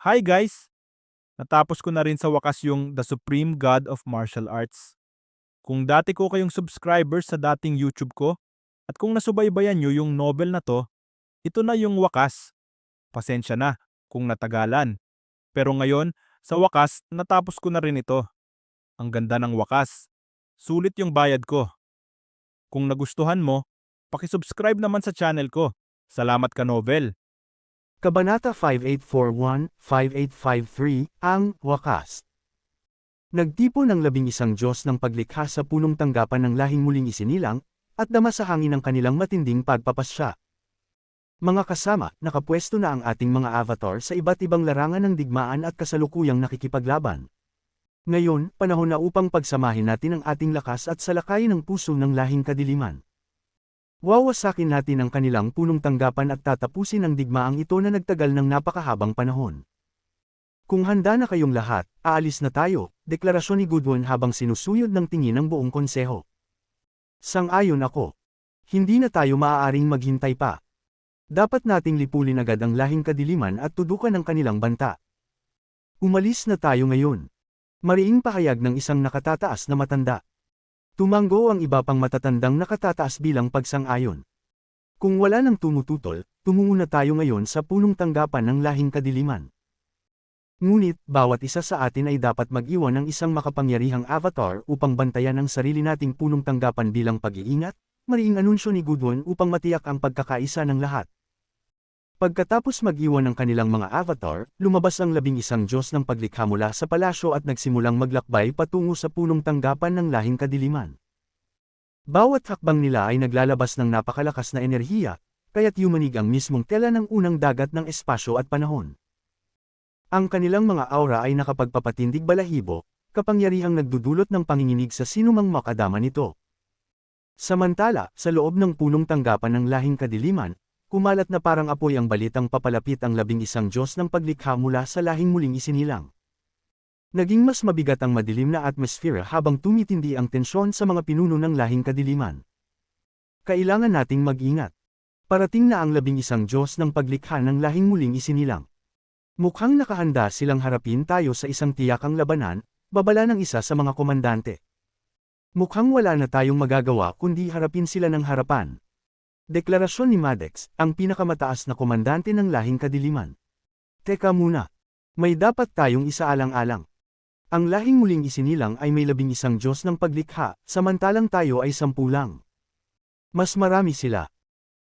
Hi guys! Natapos ko na rin sa wakas yung The Supreme God of Martial Arts. Kung dati ko kayong subscribers sa dating YouTube ko, at kung nasubaybayan nyo yung novel na to, ito na yung wakas. Pasensya na kung natagalan. Pero ngayon, sa wakas, natapos ko na rin ito. Ang ganda ng wakas. Sulit yung bayad ko. Kung nagustuhan mo, pakisubscribe naman sa channel ko. Salamat ka novel. Kabanata 5841-5853, Ang Wakas. Nagtipo ng 11 Diyos ng paglikha sa punong tanggapan ng lahing muling isinilang, at dama sa hangin ang kanilang matinding pagpapasya. Mga kasama, nakapwesto na ang ating mga avatar sa iba't ibang larangan ng digmaan at kasalukuyang nakikipaglaban. Ngayon, panahon na upang pagsamahin natin ang ating lakas at salakayin ang puso ng lahing kadiliman. Wawasakin natin ang kanilang punong tanggapan at tatapusin ang digmaang ito na nagtagal ng napakahabang panahon. Kung handa na kayong lahat, aalis na tayo, deklarasyon ni Goodwin habang sinusuyod ng tingin ng buong konseho. Sang-ayon ako. Hindi na tayo maaaring maghintay pa. Dapat nating lipulin agad ang lahing kadiliman at tudukan ang kanilang banta. Umalis na tayo ngayon. Mariing pahayag ng isang nakatataas na matanda. Tumanggo ang iba pang matatandang nakatataas bilang pagsang-ayon. Kung wala nang tumututol, tumungo na tayo ngayon sa punong tanggapan ng lahing kadiliman. Ngunit, bawat isa sa atin ay dapat mag-iwan ng isang makapangyarihang avatar upang bantayan ang sarili nating punong tanggapan bilang pag-iingat, mariing anunsyo ni Goodwin upang matiyak ang pagkakaisa ng lahat. Pagkatapos mag-iwan ng kanilang mga avatar, lumabas ang 11 Diyos ng paglikha mula sa palasyo at nagsimulang maglakbay patungo sa punong tanggapan ng lahing kadiliman. Bawat hakbang nila ay naglalabas ng napakalakas na enerhiya, kaya't yumanig ang mismong tela ng unang dagat ng espasyo at panahon. Ang kanilang mga aura ay nakapagpapatindig balahibo, kapangyarihang nagdudulot ng panginginig sa sinumang makadama nito. Samantala, sa loob ng punong tanggapan ng lahing kadiliman, kumalat na parang apoy ang balitang papalapit ang 11 Diyos ng paglikha mula sa lahing muling isinilang. Naging mas mabigat ang madilim na atmosphere habang tumitindi ang tensyon sa mga pinuno ng lahing kadiliman. Kailangan nating mag-ingat. Parating na ang 11 Diyos ng paglikha ng lahing muling isinilang. Mukhang nakahanda silang harapin tayo sa isang tiyakang labanan, babala ng isa sa mga komandante. Mukhang wala na tayong magagawa kundi harapin sila ng harapan. Deklarasyon ni Maddox, ang pinakamataas na komandante ng lahing kadiliman. Teka muna. May dapat tayong isaalang-alang. Ang lahing muling isinilang ay may 11 Diyos ng paglikha, samantalang tayo ay 10 lang. Mas marami sila.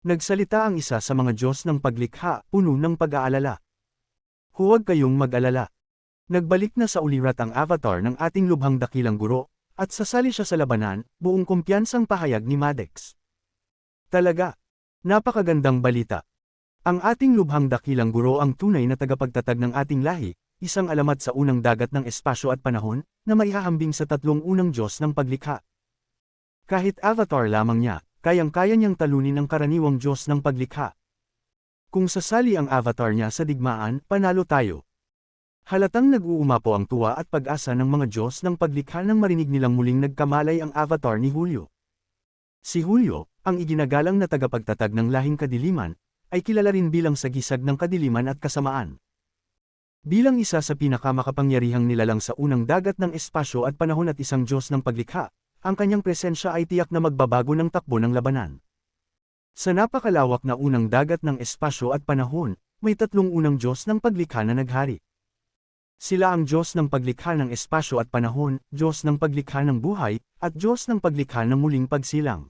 Nagsalita ang isa sa mga Diyos ng paglikha, puno ng pag-aalala. Huwag kayong mag-alala. Nagbalik na sa ulirat ang avatar ng ating lubhang dakilang guro, at sasali siya sa labanan, buong kumpiyansang pahayag ni Maddox. Talaga. Napakagandang balita. Ang ating lubhang dakilang guro ang tunay na tagapagtatag ng ating lahi, isang alamat sa unang dagat ng espasyo at panahon, na maihahambing sa tatlong unang Diyos ng paglikha. Kahit avatar lamang niya, kayang-kaya niyang talunin ang karaniwang Diyos ng paglikha. Kung sasali ang avatar niya sa digmaan, panalo tayo. Halatang nag-uumapo ang tuwa at pag-asa ng mga Diyos ng paglikha nang marinig nilang muling nagkamalay ang avatar ni Julio. Si Julio, ang iginagalang na tagapagtatag ng lahing kadiliman, ay kilala rin bilang sagisag ng kadiliman at kasamaan. Bilang isa sa pinakamakapangyarihang nilalang sa unang dagat ng espasyo at panahon at isang Diyos ng paglikha, ang kanyang presensya ay tiyak na magbabago ng takbo ng labanan. Sa napakalawak na unang dagat ng espasyo at panahon, may tatlong unang Diyos ng paglikha na naghari. Sila ang Diyos ng paglikha ng espasyo at panahon, Diyos ng paglikha ng buhay, at Diyos ng paglikha ng muling pagsilang.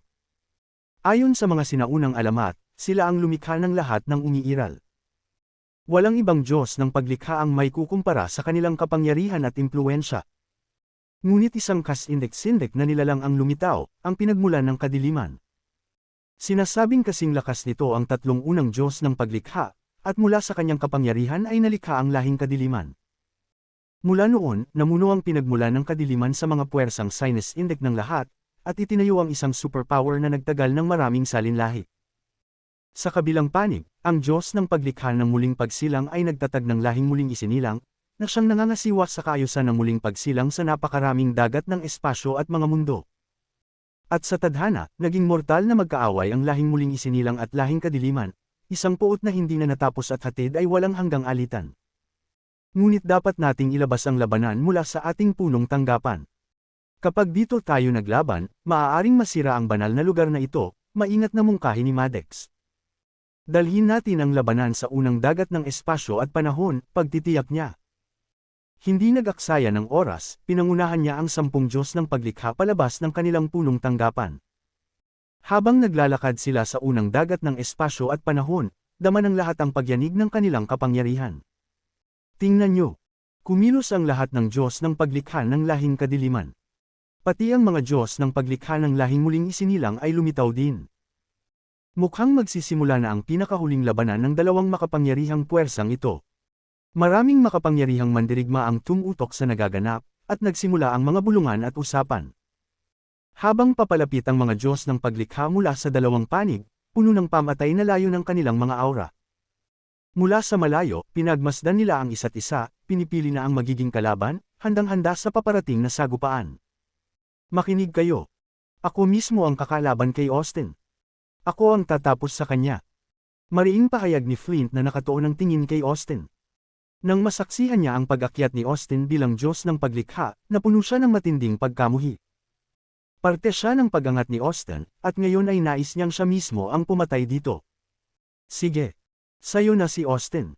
Ayon sa mga sinaunang alamat, sila ang lumikha ng lahat ng umiiral. Walang ibang Diyos ng paglikha ang may kukumpara sa kanilang kapangyarihan at impluwensya. Ngunit isang kasindik-sindik na nilalang ang lumitaw, ang pinagmulan ng kadiliman. Sinasabing kasing lakas nito ang tatlong unang Diyos ng paglikha, at mula sa kanyang kapangyarihan ay nalikha ang lahing kadiliman. Mula noon, namuno ang pinagmulan ng kadiliman sa mga puwersang sinis-indik ng lahat, at itinayo ang isang superpower na nagtagal ng maraming salinlahi. Sa kabilang panig, ang Diyos ng paglikha ng muling pagsilang ay nagtatag ng lahing muling isinilang, na siyang nangangasiwa sa kaayusan ng muling pagsilang sa napakaraming dagat ng espasyo at mga mundo. At sa tadhana, naging mortal na magkaaway ang lahing muling isinilang at lahing kadiliman, isang puot na hindi na natapos at hatid ay walang hanggang alitan. Ngunit dapat nating ilabas ang labanan mula sa ating punong tanggapan. Kapag dito tayo naglaban, maaaring masira ang banal na lugar na ito, maingat na mungkahi ni Maddox. Dalhin natin ang labanan sa unang dagat ng espasyo at panahon, pagtitiyak niya. Hindi nag-aksaya ng oras, pinangunahan niya ang 10 Diyos ng paglikha palabas ng kanilang punong tanggapan. Habang naglalakad sila sa unang dagat ng espasyo at panahon, dama ng lahat ang pagyanig ng kanilang kapangyarihan. Tingnan nyo. Kumilos ang lahat ng Diyos ng paglikha ng lahing kadiliman. Pati ang mga Diyos ng paglikha ng lahing muling isinilang ay lumitaw din. Mukhang magsisimula na ang pinakahuling labanan ng dalawang makapangyarihang puwersang ito. Maraming makapangyarihang mandirigma ang tumutok sa nagaganap, at nagsimula ang mga bulungan at usapan. Habang papalapit ang mga Diyos ng paglikha mula sa dalawang panig, puno ng pamatay na layo ng kanilang mga aura. Mula sa malayo, pinagmasdan nila ang isa't isa, pinipili na ang magiging kalaban, handang-handa sa paparating na sagupaan. Makinig kayo. Ako mismo ang kakalaban kay Austin. Ako ang tatapos sa kanya. Mariing pahayag ni Flint na nakatuon ang tingin kay Austin. Nang masaksihan niya ang pag-akyat ni Austin bilang Diyos ng paglikha, napuno siya ng matinding pagkamuhi. Parte siya ng pag-angat ni Austin, at ngayon ay nais niyang siya mismo ang pumatay dito. Sige. Sayo na si Austin.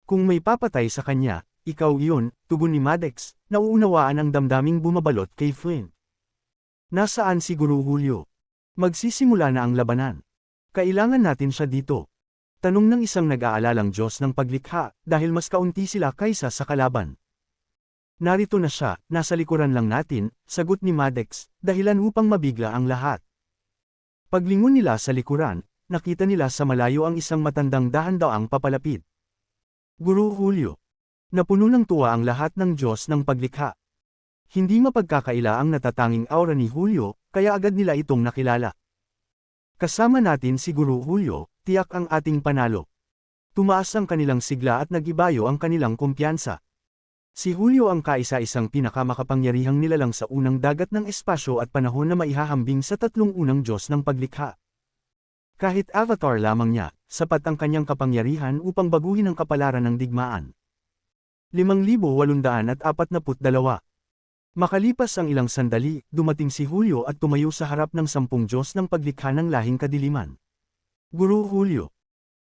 Kung may papatay sa kanya, ikaw iyon, tugon ni Maddox, nauunawaan ang damdaming bumabalot kay Flint. Nasaan si Guru Julio? Magsisimula na ang labanan. Kailangan natin siya dito. Tanong ng isang nag-aalalang Diyos ng paglikha, dahil mas kaunti sila kaysa sa kalaban. Narito na siya, nasa likuran lang natin, sagot ni Maddox, dahilan upang mabigla ang lahat. Paglingon nila sa likuran, nakita nila sa malayo ang isang matandang dahan-daang papalapit. Guru Julio. Napuno ng tuwa ang lahat ng Diyos ng paglikha. Hindi mapagkakaila ang natatanging aura ni Julio, kaya agad nila itong nakilala. Kasama natin si Guru Julio, tiyak ang ating panalo. Tumaas ang kanilang sigla at nagibayo ang kanilang kumpiyansa. Si Julio ang kaisa-isang pinakamakapangyarihang nilalang sa unang dagat ng espasyo at panahon na maihahambing sa tatlong unang Diyos ng paglikha. Kahit avatar lamang niya, sapat ang kanyang kapangyarihan upang baguhin ang kapalaran ng digmaan. 5,842 Makalipas ang ilang sandali, dumating si Julio at tumayo sa harap ng 10 Diyos ng paglikha ng lahing kadiliman. Guru Julio.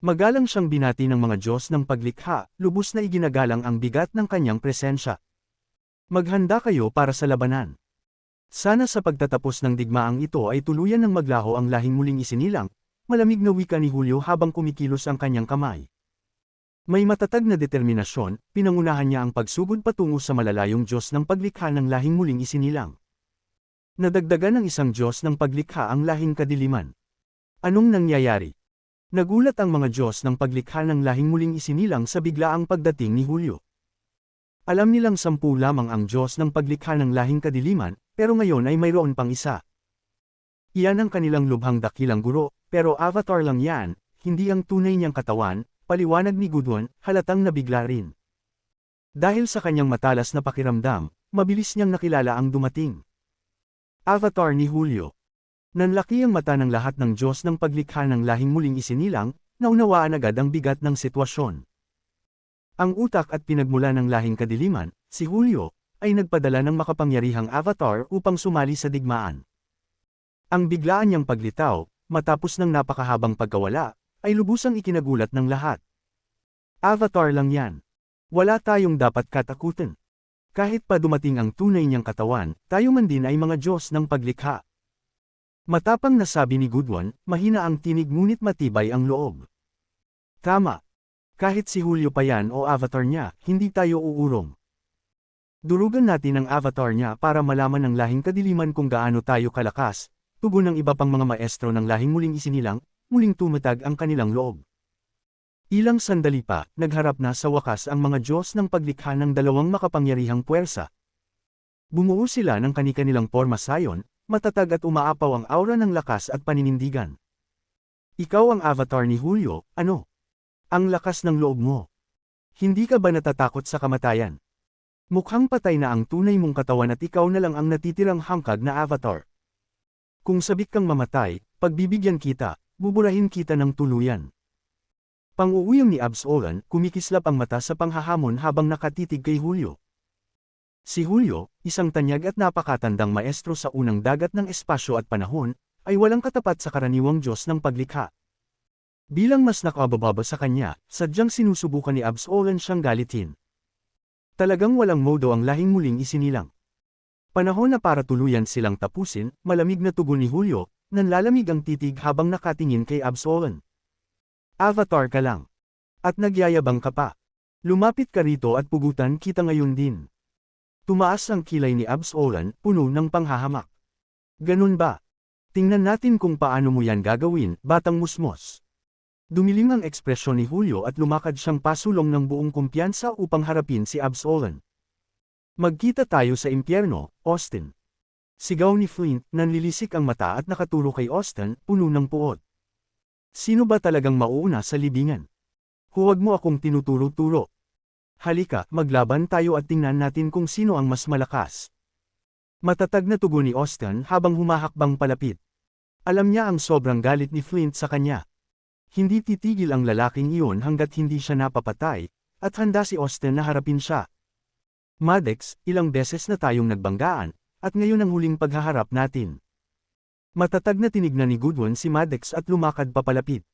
Magalang siyang binati ng mga Diyos ng paglikha, lubos na iginagalang ang bigat ng kanyang presensya. Maghanda kayo para sa labanan. Sana sa pagtatapos ng digmaang ito ay tuluyan ng maglaho ang lahing muling isinilang, malamig na wika ni Julio habang kumikilos ang kanyang kamay. May matatag na determinasyon, pinangunahan niya ang pagsugod patungo sa malalayong Diyos ng paglikha ng lahing muling isinilang. Nadagdagan ng isang Diyos ng paglikha ang lahing kadiliman. Anong nangyayari? Nagulat ang mga Diyos ng paglikha ng lahing muling isinilang sa biglaang pagdating ni Julio. Alam nilang 10 lamang ang Diyos ng paglikha ng lahing kadiliman, pero ngayon ay mayroon pang isa. Iyan ang kanilang lubhang dakilang guro, pero avatar lang yan, hindi ang tunay niyang katawan. Paliwanag ni Goodwin, halatang nabigla rin. Dahil sa kanyang matalas na pakiramdam, mabilis niyang nakilala ang dumating. Avatar ni Julio. Nanlaki ang mata ng lahat ng Diyos ng paglikha ng lahing muling isinilang, naunawaan agad ang bigat ng sitwasyon. Ang utak at pinagmula ng lahing kadiliman, si Julio, ay nagpadala ng makapangyarihang avatar upang sumali sa digmaan. Ang biglaan niyang paglitaw, matapos ng napakahabang pagkawala, ay lubusang ikinagulat ng lahat. Avatar lang yan. Wala tayong dapat katakutin. Kahit pa dumating ang tunay niyang katawan, tayo man din ay mga Diyos ng paglikha. Matapang na sabi ni Goodwin, mahina ang tinig ngunit matibay ang loob. Tama. Kahit si Julio pa yan o avatar niya, hindi tayo uurong. Durugan natin ang avatar niya para malaman ng lahing kadiliman kung gaano tayo kalakas, tugon ng iba pang mga maestro ng lahing muling isinilang, muling tumatag ang kanilang loob. Ilang sandali pa, nagharap na sa wakas ang mga Diyos ng paglikha ng dalawang makapangyarihang puwersa. Bumuo sila ng kani-kanilang porma sayon, matatag at umaapaw ang aura ng lakas at paninindigan. Ikaw ang avatar ni Julio, ano? Ang lakas ng loob mo. Hindi ka ba natatakot sa kamatayan? Mukhang patay na ang tunay mong katawan at ikaw na lang ang natitirang hangkag na avatar. Kung sabik kang mamatay, pagbibigyan kita, buburahin kita ng tuluyan. Pang-uuyam ni Absolan, kumikislap ang mata sa panghahamon habang nakatitig kay Julio. Si Julio, isang tanyag at napakatandang maestro sa unang dagat ng espasyo at panahon, ay walang katapat sa karaniwang Diyos ng paglikha. Bilang mas nakabababa sa kanya, sadyang sinusubukan ni Absolan siyang galitin. Talagang walang modo ang lahing muling isinilang. Panahon na para tuluyan silang tapusin, malamig na tugon ni Julio, nanlalamig ang titig habang nakatingin kay Absolan. Avatar ka lang. At nagyayabang ka pa. Lumapit ka rito at pugutan kita ngayon din. Tumaas ang kilay ni Absolan, puno ng panghahamak. Ganun ba? Tingnan natin kung paano mo yan gagawin, batang musmos. Dumilim ang ekspresyon ni Julio at lumakad siyang pasulong ng buong kumpiyansa upang harapin si Absolan. Magkita tayo sa impyerno, Austin. Sigaw ni Flint, nanlilisik ang mata at nakaturo kay Austin, puno ng puot. Sino ba talagang mauuna sa libingan? Huwag mo akong tinuturo-turo. Halika, maglaban tayo at tingnan natin kung sino ang mas malakas. Matatag na tugon ni Austin habang humahakbang palapit. Alam niya ang sobrang galit ni Flint sa kanya. Hindi titigil ang lalaking iyon hanggat hindi siya napapatay, at handa si Austin na harapin siya. Maddox, ilang beses na tayong nagbanggaan, at ngayon ang huling paghaharap natin. Matatag na tinignan ni Goodwin si Maddox at lumakad papalapit.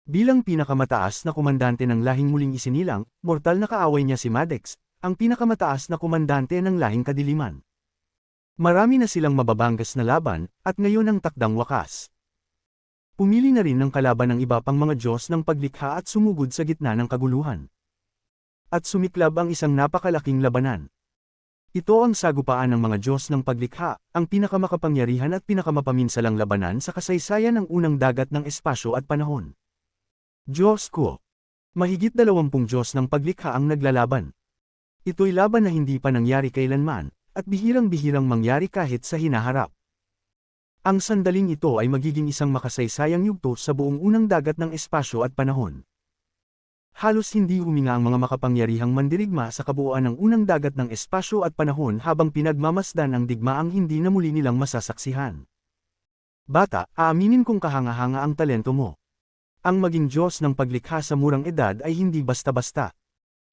Bilang pinakamataas na komandante ng lahing muling isinilang, mortal na kaaway niya si Maddox, ang pinakamataas na komandante ng lahing kadiliman. Marami na silang mababanggas na laban, at ngayon ang takdang wakas. Pumili na rin ng kalaban ng iba pang mga Diyos ng paglikha at sumugod sa gitna ng kaguluhan. At sumiklab ang isang napakalaking labanan. Ito ang sagupaan ng mga Diyos ng paglikha, ang pinakamakapangyarihan at pinakamapaminsalang labanan sa kasaysayan ng unang dagat ng espasyo at panahon. Diyos ko! Mahigit 20 Diyos ng paglikha ang naglalaban. Ito'y laban na hindi pa nangyari kailanman, at bihirang-bihirang mangyari kahit sa hinaharap. Ang sandaling ito ay magiging isang makasaysayang yugto sa buong unang dagat ng espasyo at panahon. Halos hindi huminga ang mga makapangyarihang mandirigma sa kabuuan ng unang dagat ng espasyo at panahon habang pinagmamasdan ang digmaang hindi na muli nilang masasaksihan. Bata, aaminin kong kahanga-hanga ang talento mo. Ang maging Diyos ng paglikha sa murang edad ay hindi basta-basta.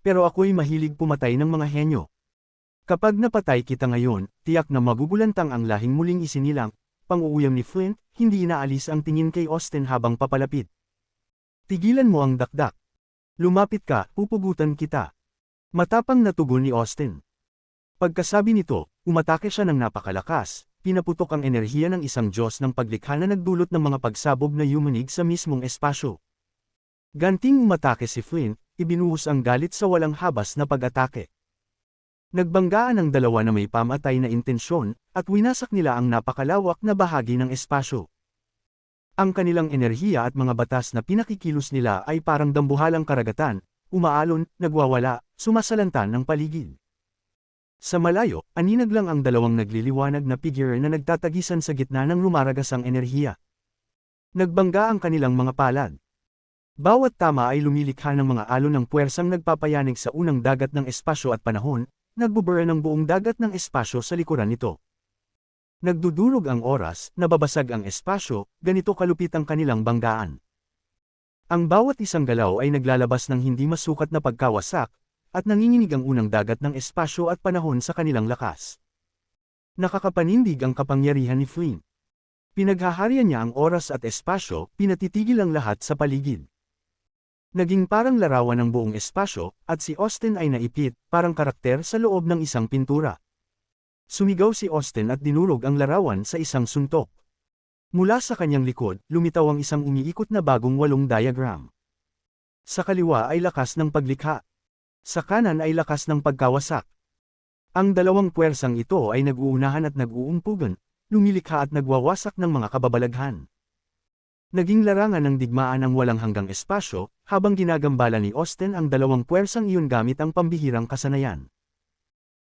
Pero ako'y mahilig pumatay ng mga henyo. Kapag napatay kita ngayon, tiyak na magugulantang ang lahing muling isinilang. Pang-uuyam ni Flint, hindi inaalis ang tingin kay Austin habang papalapit. Tigilan mo ang dakdak. Lumapit ka, pupugutan kita. Matapang na tugon ni Austin. Pagkasabi nito, umatake siya ng napakalakas, pinaputok ang enerhiya ng isang Diyos ng paglikha na nagdulot ng mga pagsabog na yumanig sa mismong espasyo. Ganting umatake si Flint, ibinuhos ang galit sa walang habas na pag-atake. Nagbanggaan ang dalawa na may pamatay na intensyon, at winasak nila ang napakalawak na bahagi ng espasyo. Ang kanilang enerhiya at mga batas na pinakikilos nila ay parang dambuhalang karagatan, umaalon, nagwawala, sumasalantan ng paligid. Sa malayo, aninag lang ang dalawang nagliliwanag na figure na nagtatagisan sa gitna ng lumaragasang enerhiya. Nagbangga ang kanilang mga palad. Bawat tama ay lumilikha ng mga alon ng puwersang nagpapayanig sa unang dagat ng espasyo at panahon, nagbubura ng buong dagat ng espasyo sa likuran nito. Nagdudurog ang oras, nababasag ang espasyo, ganito kalupit ang kanilang banggaan. Ang bawat isang galaw ay naglalabas ng hindi masukat na pagkawasak, at nanginginig ang unang dagat ng espasyo at panahon sa kanilang lakas. Nakakapanindig ang kapangyarihan ni Flint. Pinaghaharian niya ang oras at espasyo, pinatitigil ang lahat sa paligid. Naging parang larawan ng buong espasyo, at si Austin ay naipit, parang karakter sa loob ng isang pintura. Sumigaw si Austin at dinurog ang larawan sa isang suntok. Mula sa kanyang likod, lumitaw ang isang umiikot na bagong walong diagram. Sa kaliwa ay lakas ng paglikha. Sa kanan ay lakas ng pagkawasak. Ang dalawang puwersang ito ay nag-uunahan at nag-uumpugan, lumilikha at nagwawasak ng mga kababalaghan. Naging larangan ng digmaan ang walang hanggang espasyo, habang ginagambala ni Austin ang dalawang puwersang iyon gamit ang pambihirang kasanayan.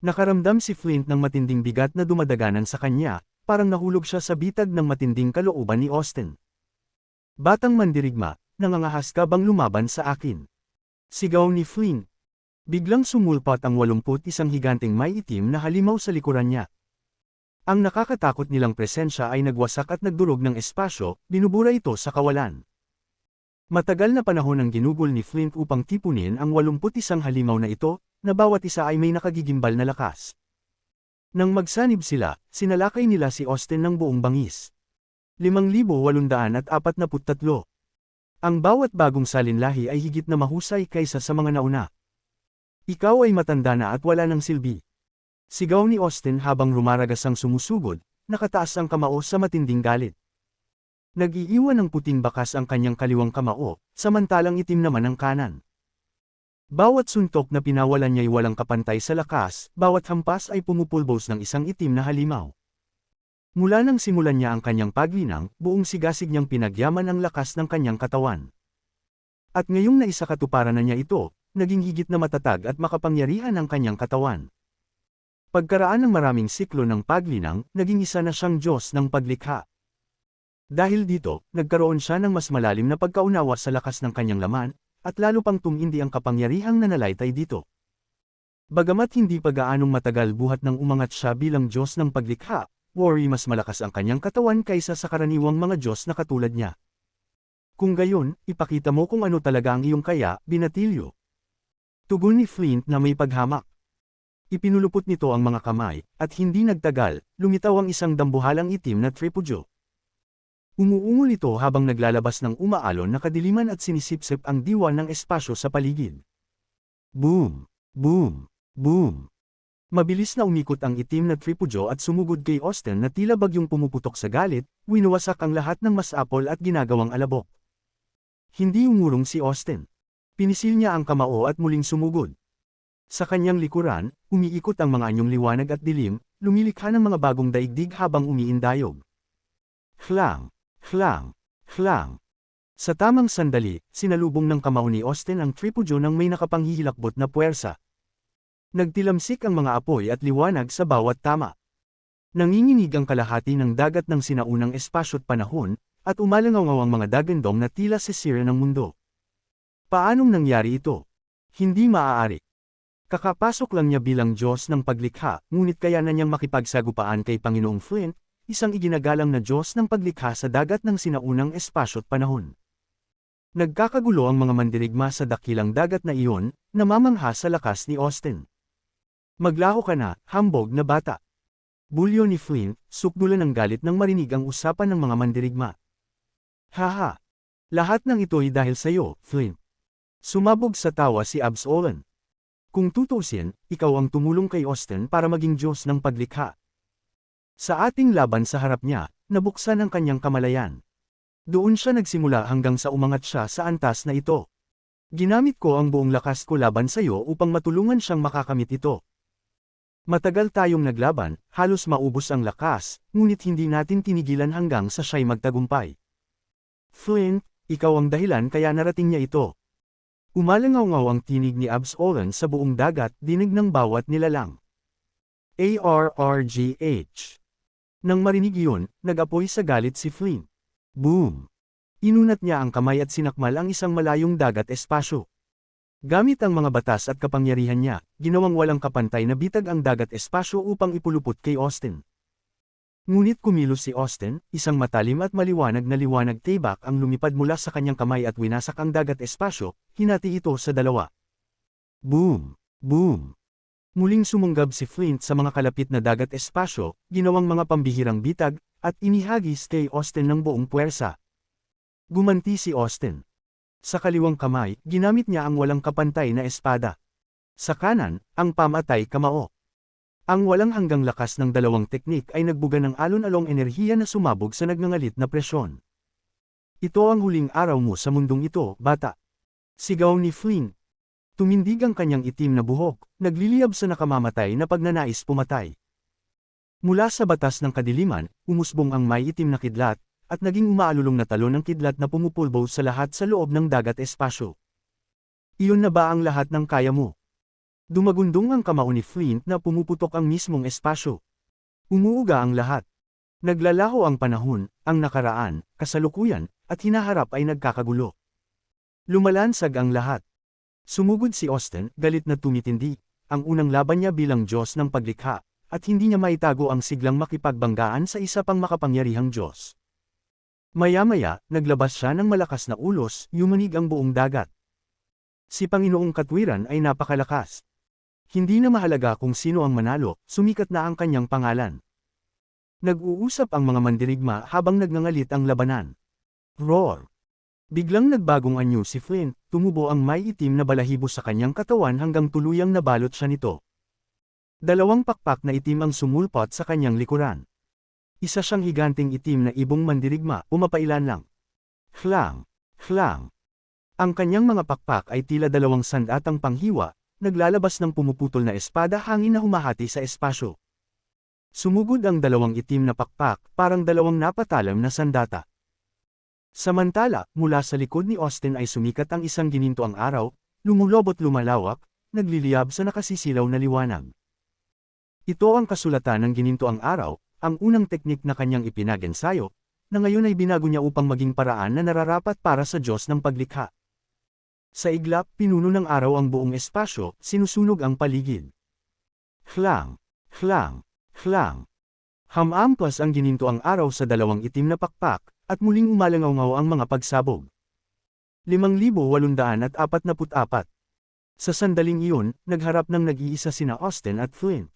Nakaramdam si Flint ng matinding bigat na dumadaganan sa kanya, parang nahulog siya sa bitag ng matinding kalooban ni Austin. Batang mandirigma, nangangahas ka bang lumaban sa akin? Sigaw ni Flint. Biglang sumulpat ang 81 higanteng may itim na halimaw sa likuran niya. Ang nakakatakot nilang presensya ay nagwasak at nagdurog ng espasyo, binubura ito sa kawalan. Matagal na panahon ang ginugol ni Flint upang tipunin ang 81 halimaw na ito, na bawat isa ay may nakagigimbal na lakas. Nang magsanib sila, sinalakay nila si Austin ng buong bangis. 5,843. Ang bawat bagong salinlahi ay higit na mahusay kaysa sa mga nauna. Ikaw ay matanda na at wala ng silbi. Sigaw ni Austin habang rumaragas ang sumusugod, nakataas ang kamao sa matinding galit. Nag-iiwan ng puting bakas ang kanyang kaliwang kamao, samantalang itim naman ang kanan. Bawat suntok na pinawalan niya'y walang kapantay sa lakas, bawat hampas ay pumupulbos ng isang itim na halimaw. Mula nang simulan niya ang kanyang paglinang, buong sigasig niyang pinagyaman ang lakas ng kanyang katawan. At ngayong naisakatuparan na niya ito, naging higit na matatag at makapangyarihan ang kanyang katawan. Pagkaraan ng maraming siklo ng paglinang, naging isa na siyang Diyos ng paglikha. Dahil dito, nagkaroon siya ng mas malalim na pagkaunawa sa lakas ng kanyang laman, at lalo pang tumindi ang kapangyarihang nanalaitay dito. Bagamat hindi pa gaanong matagal buhat nang umangat siya bilang Diyos ng paglikha, mas malakas ang kanyang katawan kaysa sa karaniwang mga Diyos na katulad niya. Kung gayon, ipakita mo kung ano talaga ang iyong kaya, binatilyo. Tugon ni Flint na may paghamak. Ipinulupot nito ang mga kamay, at hindi nagtagal, lumitaw ang isang dambuhalang itim na tripodyo. Umuungol ito habang naglalabas ng umaalon na kadiliman at sinisipsip ang diwa ng espasyo sa paligid. Boom! Boom! Boom! Mabilis na umikot ang itim na tripodyo at sumugod kay Austin na tila bagyong pumuputok sa galit, winawasak ang lahat ng masapol at ginagawang alabok. Hindi umurong si Austin. Pinisil niya ang kamao at muling sumugod. Sa kanyang likuran, umiikot ang mga anyong liwanag at dilim, lumilikha ng mga bagong daigdig habang umiindayog. Hlang! Hlang! Hlang! Sa tamang sandali, sinalubong ng kamao ni Austin ang tripodyo ng may nakapanghihilakbot na puwersa. Nagtilamsik ang mga apoy at liwanag sa bawat tama. Nanginginig ang kalahati ng dagat ng sinaunang espasyo't panahon, at umalangaw ang mga dagandong na tila sisira ng mundo. Paanong nangyari ito? Hindi maaari. Kakapasok lang niya bilang Diyos ng paglikha, ngunit kaya na niyang makipagsagupaan kay Panginoong Flint, isang iginagalang na Diyos ng paglikha sa dagat ng sinaunang espasyo't panahon. Nagkakagulo ang mga mandirigma sa dakilang dagat na iyon, namamangha sa lakas ni Austin. Maglaho ka na, hambog na bata. Bulyo ni Flint, sukdulan ng galit nang marinig ang usapan ng mga mandirigma. Haha! Lahat ng ito'y dahil sa'yo, Flint. Sumabog sa tawa si Absolon. Kung tutusin, ikaw ang tumulong kay Austin para maging Diyos ng paglikha. Sa ating laban sa harap niya, nabuksan ang kanyang kamalayan. Doon siya nagsimula hanggang sa umangat siya sa antas na ito. Ginamit ko ang buong lakas ko laban sa iyo upang matulungan siyang makakamit ito. Matagal tayong naglaban, halos maubos ang lakas, ngunit hindi natin tinigilan hanggang sa siya'y magtagumpay. Flint, ikaw ang dahilan kaya narating niya ito. Umalangaw-ngaw ang tinig ni Absolon sa buong dagat, dinig ng bawat nilalang. ARRGH. Nang marinig iyon, nag-apoy sa galit si Flint. Boom! Inunat niya ang kamay at sinakmal ang isang malayong dagat espasyo. Gamit ang mga batas at kapangyarihan niya, ginawang walang kapantay na bitag ang dagat espasyo upang ipulupot kay Austin. Ngunit kumilos si Austin, isang matalim at maliwanag na liwanag tibak ang lumipad mula sa kanyang kamay at winasak ang dagat espasyo, hinati ito sa dalawa. Boom! Boom! Muling sumunggab si Flint sa mga kalapit na dagat espasyo, ginawang mga pambihirang bitag, at inihagis kay Austin ng buong puwersa. Gumanti si Austin. Sa kaliwang kamay, ginamit niya ang walang kapantay na espada. Sa kanan, ang pamatay kamao. Ang walang hanggang lakas ng dalawang teknik ay nagbuga ng alon-along enerhiya na sumabog sa nagngangalit na presyon. Ito ang huling araw mo sa mundong ito, bata. Sigaw ni Flint. Tumindig ang kanyang itim na buhok, nagliliyab sa nakamamatay na pagnanais pumatay. Mula sa batas ng kadiliman, umusbong ang may itim na kidlat, at naging umaalulong na talon ng kidlat na pumupulbo sa lahat sa loob ng dagat espasyo. Iyon na ba ang lahat ng kaya mo? Dumagundong ang kamao ni Flint na pumuputok ang mismong espasyo. Umuuga ang lahat. Naglalaho ang panahon, ang nakaraan, kasalukuyan, at hinaharap ay nagkakagulo. Lumalansag ang lahat. Sumugod si Austin, galit na tumitindi, ang unang laban niya bilang Diyos ng paglikha, at hindi niya maitago ang siglang makipagbanggaan sa isa pang makapangyarihang Diyos. Maya-maya, naglabas siya ng malakas na ulos, yumanig ang buong dagat. Si Panginoong Katwiran ay napakalakas. Hindi na mahalaga kung sino ang manalo, sumikat na ang kanyang pangalan. Nag-uusap ang mga mandirigma habang nagngangalit ang labanan. Roar! Biglang nagbagong anyo si Flint, tumubo ang may itim na balahibo sa kanyang katawan hanggang tuluyang nabalot siya nito. Dalawang pakpak na itim ang sumulpot sa kanyang likuran. Isa siyang higanting itim na ibong mandirigma, umapailan lang. Hlang! Hlang! Ang kanyang mga pakpak ay tila dalawang sandatang panghiwa, naglalabas ng pumuputol na espada hangin na humahati sa espasyo. Sumugod ang dalawang itim na pakpak, parang dalawang napatalam na sandata. Samantala, mula sa likod ni Austin ay sumikat ang isang ginintoang araw, lumulobot lumalawak, nagliliyab sa nakasisilaw na liwanag. Ito ang kasulatan ng ginintoang araw, ang unang teknik na kanyang ipinag-ensayo, na ngayon ay binago niya upang maging paraan na nararapat para sa Diyos ng paglikha. Sa iglap, pinuno ng araw ang buong espasyo, sinusunog ang paligid. Hlang! Hlang! Hlang! Hamampas ang ginintoang araw sa dalawang itim na pakpak, at muling umalangaw-ngaw ang mga pagsabog. 5,844. Sa sandaling iyon, nagharap ng nag-iisa sina Austin at Flint.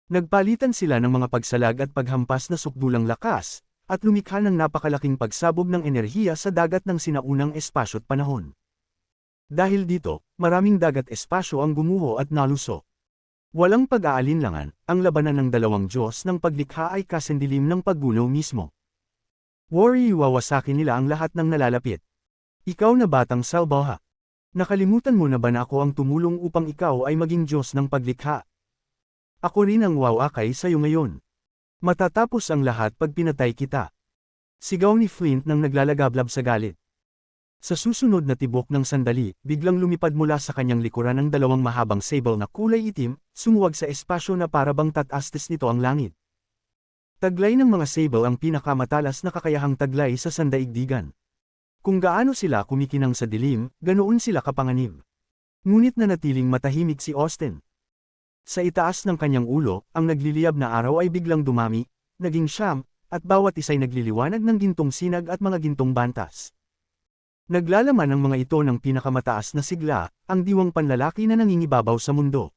Nagpalitan sila ng mga pagsalag at paghampas na sukdulang lakas, at lumikha ng napakalaking pagsabog ng enerhiya sa dagat ng sinaunang espasyo't panahon. Dahil dito, maraming dagat-espasyo ang gumuho at naluso. Walang pag-aalinlangan, ang labanan ng dalawang Diyos ng paglikha ay kasendilim ng paggunaw mismo. Worry, iwawasakin nila ang lahat ng nalalapit. Ikaw na batang salbaha. Nakalimutan mo na ba na ako ang tumulong upang ikaw ay maging Diyos ng paglikha? Ako rin ang wawakay sa iyo ngayon. Matatapos ang lahat pag pinatay kita. Sigaw ni Flint nang naglalagablab sa galit. Sa susunod na tibok ng sandali, biglang lumipad mula sa kanyang likuran ang dalawang mahabang sable na kulay itim, sumuwag sa espasyo na parabang tatastes nito ang langit. Taglay ng mga sable ang pinakamatalas na kakayahang taglay sa sandaigdigan. Kung gaano sila kumikinang sa dilim, ganoon sila kapanganib. Ngunit nanatiling matahimik si Austin. Sa itaas ng kanyang ulo, ang nagliliyab na araw ay biglang dumami, naging siyam, at bawat isa'y nagliliwanag ng gintong sinag at mga gintong bantas. Naglalaman ang mga ito ng pinakamataas na sigla, ang diwang panlalaki na nangingibabaw sa mundo.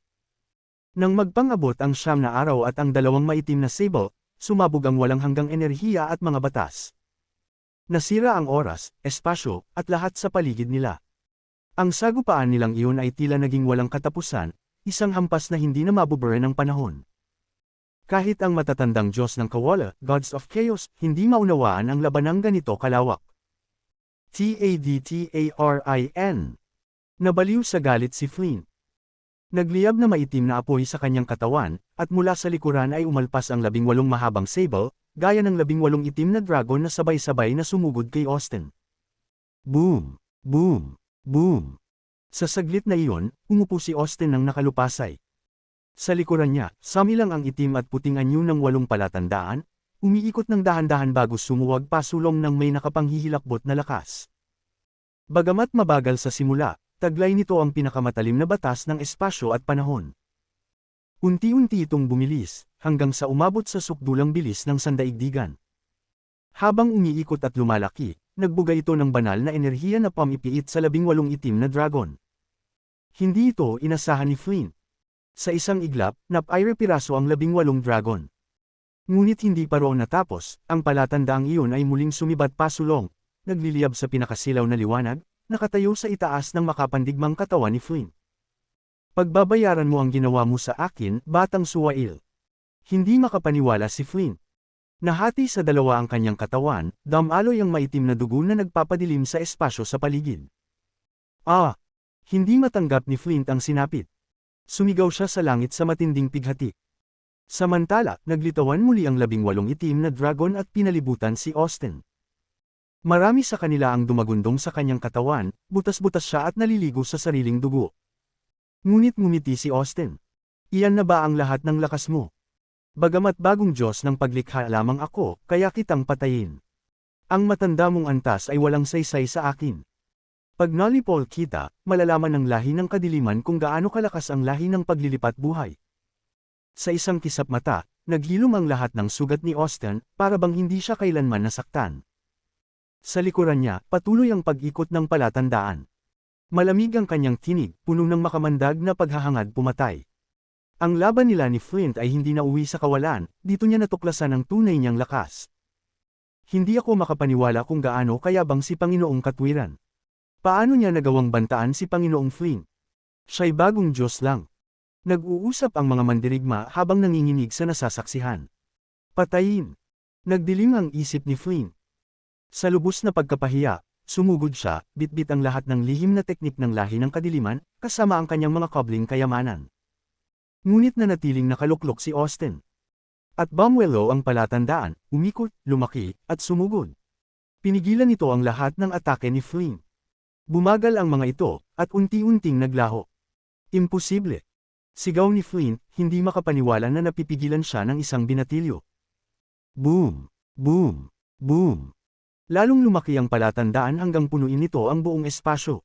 Nang magpang-abot ang siyam na araw at ang dalawang maitim na sable, sumabog ang walang hanggang enerhiya at mga batas. Nasira ang oras, espasyo, at lahat sa paligid nila. Ang sagupaan nilang iyon ay tila naging walang katapusan, isang hampas na hindi na mabubura ng panahon. Kahit ang matatandang Diyos ng Kawala, Gods of Chaos, hindi maunawaan ang labanang ganito kalawak. Tadtarin. Nabaliw sa galit si Flint. Nagliyab na maitim na apoy sa kanyang katawan, at mula sa likuran ay umalpas ang 18 mahabang sable, gaya ng 18 itim na dragon na sabay-sabay na sumugod kay Austin. Boom! Boom! Boom! Sa saglit na iyon, umupo si Austin ng nakalupasay. Sa likuran niya, samilang ang itim at puting anyo ng 8 palatandaan, umiikot ng dahan-dahan bago sumuwag pasulong ng may nakapanghihilakbot na lakas. Bagamat mabagal sa simula, taglay nito ang pinakamatalim na batas ng espasyo at panahon. Unti-unti itong bumilis, hanggang sa umabot sa sukdulang bilis ng sandaigdigan. Habang umiikot at lumalaki, nagbuga ito ng banal na enerhiya na pamipiit sa 18 itim na dragon. Hindi ito inasahan ni Flint. Sa isang iglap, napay-piraso ang 18 dragon. Ngunit hindi pa roon natapos, ang palatandaang iyon ay muling sumibat pasulong, nagliliyab sa pinakasilaw na liwanag, nakatayo sa itaas ng makapandigmang katawan ni Flint. Pagbabayaran mo ang ginawa mo sa akin, batang suwail. Hindi makapaniwala si Flint. Nahati sa dalawa ang kanyang katawan, damaloy ang maitim na dugo na nagpapadilim sa espasyo sa paligid. Ah! Hindi matanggap ni Flint ang sinapit. Sumigaw siya sa langit sa matinding pighati. Samantala, naglitawan muli ang 18 itim na dragon at pinalibutan si Austin. Marami sa kanila ang dumagundong sa kanyang katawan, butas-butas siya at naliligo sa sariling dugo. Ngunit ngumiti si Austin. Iyan na ba ang lahat ng lakas mo? Bagamat bagong Diyos ng paglikha lamang ako, kaya kitang patayin. Ang matanda mong antas ay walang saysay sa akin. Pag nalipol kita, malalaman ng lahi ng kadiliman kung gaano kalakas ang lahi ng paglilipat buhay. Sa isang kisap mata, naghilom ang lahat ng sugat ni Austin, para bang hindi siya kailanman nasaktan. Sa likuran niya, patuloy ang pag-ikot ng palatandaan. Malamig ang kanyang tinig, puno ng makamandag na paghahangad pumatay. Ang laban nila ni Flint ay hindi nauwi sa kawalan, dito niya natuklasan ang tunay niyang lakas. Hindi ako makapaniwala kung gaano kayabang si Panginoong Katwiran. Paano niya nagawang bantaan si Panginoong Flint? Siya'y bagong Diyos lang. Nag-uusap ang mga mandirigma habang nanginginig sa nasasaksihan. Patayin. Nagdilim ang isip ni Flint. Sa lubos na pagkapahiya, sumugod siya, bitbit ang lahat ng lihim na teknik ng lahi ng kadiliman, kasama ang kanyang mga kabling kayamanan. Ngunit nanatiling nakaluklok si Austin. At Bumwello ang palatandaan, umikot, lumaki, at sumugod. Pinigilan nito ang lahat ng atake ni Flint. Bumagal ang mga ito, at unti-unting naglaho. Imposible. Sigaw ni Flint, hindi makapaniwala na napipigilan siya ng isang binatilyo. Boom! Boom! Boom! Lalong lumaki ang palatandaan hanggang punuin nito ang buong espasyo.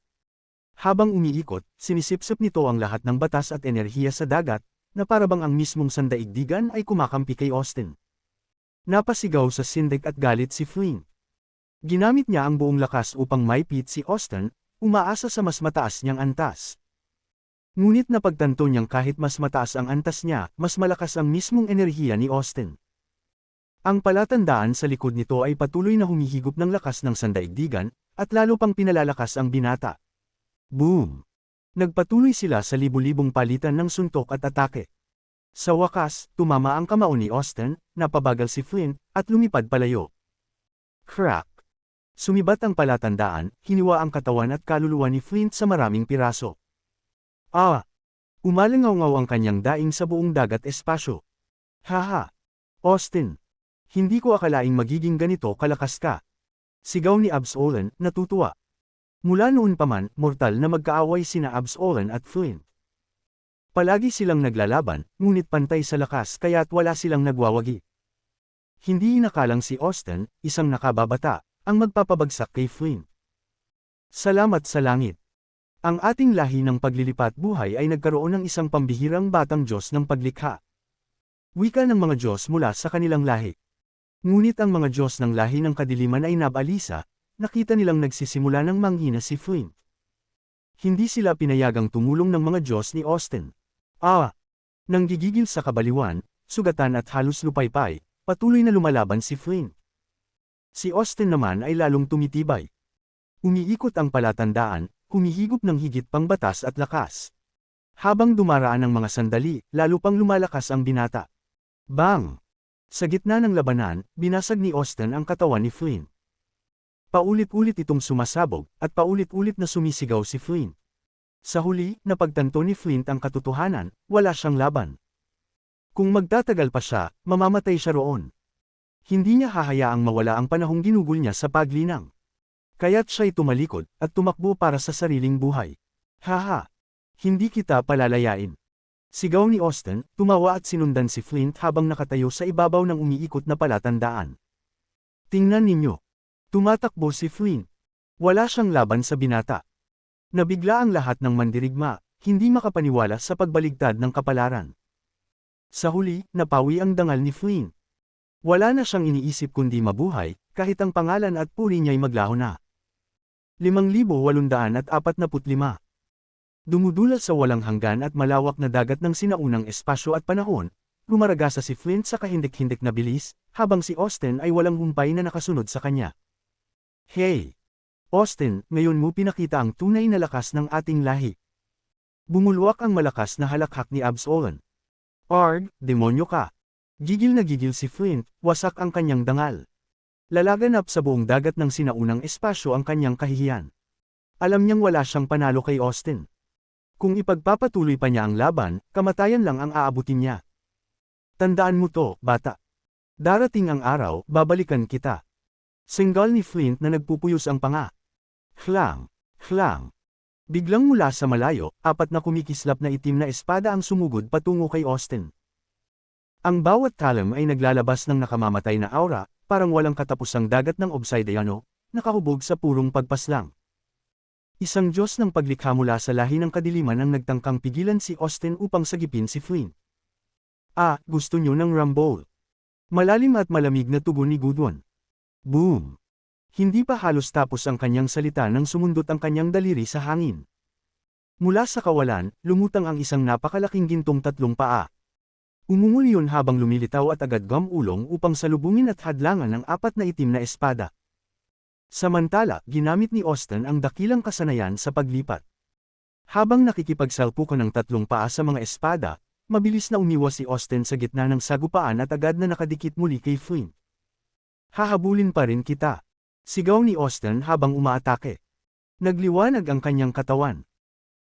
Habang umiikot, sinisipsip nito ang lahat ng batas at enerhiya sa dagat, na parabang ang mismong sandaigdigan ay kumakampi kay Austin. Napasigaw sa sindig at galit si Flint. Ginamit niya ang buong lakas upang maipit si Austin, umaasa sa mas mataas niyang antas. Ngunit napagtanto niyang kahit mas mataas ang antas niya, mas malakas ang mismong enerhiya ni Austin. Ang palatandaan sa likod nito ay patuloy na humihigop ng lakas ng sandaigdigan, at lalo pang pinalalakas ang binata. Boom! Nagpatuloy sila sa libu-libong palitan ng suntok at atake. Sa wakas, tumama ang kamao ni Austin, napabagal si Flint, at lumipad palayo. Crack! Sumibat ang palatandaan, hiniwa ang katawan at kaluluwa ni Flint sa maraming piraso. Umalangaw-ngaw ang kanyang daing sa buong dagat espasyo. Haha! Austin! Hindi ko akalaing magiging ganito kalakas ka. Sigaw ni Absolen, natutuwa. Mula noon pa man, mortal na magkaaway sina Absolen at Flint. Palagi silang naglalaban, ngunit pantay sa lakas kaya't wala silang nagwawagi. Hindi inakalang si Austin, isang nakababata, ang magpapabagsak kay Flint. Salamat sa langit. Ang ating lahi ng paglilipat buhay ay nagkaroon ng isang pambihirang batang Diyos ng paglikha. Wika ng mga Diyos mula sa kanilang lahi. Ngunit ang mga Diyos ng lahi ng kadiliman ay nabalisa, nakita nilang nagsisimula ng manghina si Flint. Hindi sila pinayagang tumulong ng mga Diyos ni Austin. Nanggigigil sa kabaliwan, sugatan at halos lupaypay, patuloy na lumalaban si Flint. Si Austin naman ay lalong tumitibay. Umiikot ang palatandaan, humihigop ng higit pang batas at lakas. Habang dumaraan ang mga sandali, lalo pang lumalakas ang binata. Bang! Sa gitna ng labanan, binasag ni Austin ang katawan ni Flint. Paulit-ulit itong sumasabog, at paulit-ulit na sumisigaw si Flint. Sa huli, napagtanto ni Flint ang katotohanan, wala siyang laban. Kung magtatagal pa siya, mamamatay siya roon. Hindi niya hahayaang mawala ang panahong ginugol niya sa paglinang. Kaya't siya'y tumalikod, at tumakbo para sa sariling buhay. Haha! Hindi kita palalayain. Sigaw ni Austin, tumawa at sinundan si Flint habang nakatayo sa ibabaw ng umiikot na palatandaan. Tingnan ninyo. Tumatakbo si Flint. Wala siyang laban sa binata. Nabigla ang lahat ng mandirigma, hindi makapaniwala sa pagbaligtad ng kapalaran. Sa huli, napawi ang dangal ni Flint. Wala na siyang iniisip kundi mabuhay, kahit ang pangalan at puri niya'y maglaho na. 5,845. Dumudulal sa walang hanggan at malawak na dagat ng sinaunang espasyo at panahon, rumaragasa si Flint sa kahindik-hindik na bilis, habang si Austin ay walang humpay na nakasunod sa kanya. Hey! Austin, ngayon mo pinakita ang tunay na lakas ng ating lahi. Bumulwak ang malakas na halakhak ni Absolen. Arg, demonyo ka! Gigil na gigil si Flint, wasak ang kanyang dangal. Lalaganap sa buong dagat ng sinaunang espasyo ang kanyang kahihiyan. Alam niyang wala siyang panalo kay Austin. Kung ipagpapatuloy pa niya ang laban, kamatayan lang ang aabutin niya. Tandaan mo to, bata. Darating ang araw, babalikan kita. Singgal ni Flint na nagpupuyos ang panga. Hlang! Hlang! Biglang mula sa malayo, 4 na kumikislap na itim na espada ang sumugod patungo kay Austin. Ang bawat kalam ay naglalabas ng nakamamatay na aura, parang walang katapusang dagat ng obsidiano, nakahubog sa purong pagpaslang. Isang Diyos ng paglikha mula sa lahi ng kadiliman ang nagtangkang pigilan si Austin upang sagipin si Flint. Gusto niyo ng rumble? Malalim at malamig na tugon ni Gudwon. Boom! Hindi pa halos tapos ang kanyang salita nang sumundot ang kanyang daliri sa hangin. Mula sa kawalan, lumutang ang isang napakalaking gintong 3 paa. Umungol yun habang lumilitaw at agad gumulong upang salubungin at hadlangan ng 4 na itim na espada. Samantala, ginamit ni Austin ang dakilang kasanayan sa paglipat. Habang nakikipagsalpukan ng 3 paa sa mga espada, mabilis na umiwas si Austin sa gitna ng sagupaan at agad na nakadikit muli kay Flint. Hahabulin pa rin kita. Sigaw ni Austin habang umaatake. Nagliwanag ang kanyang katawan.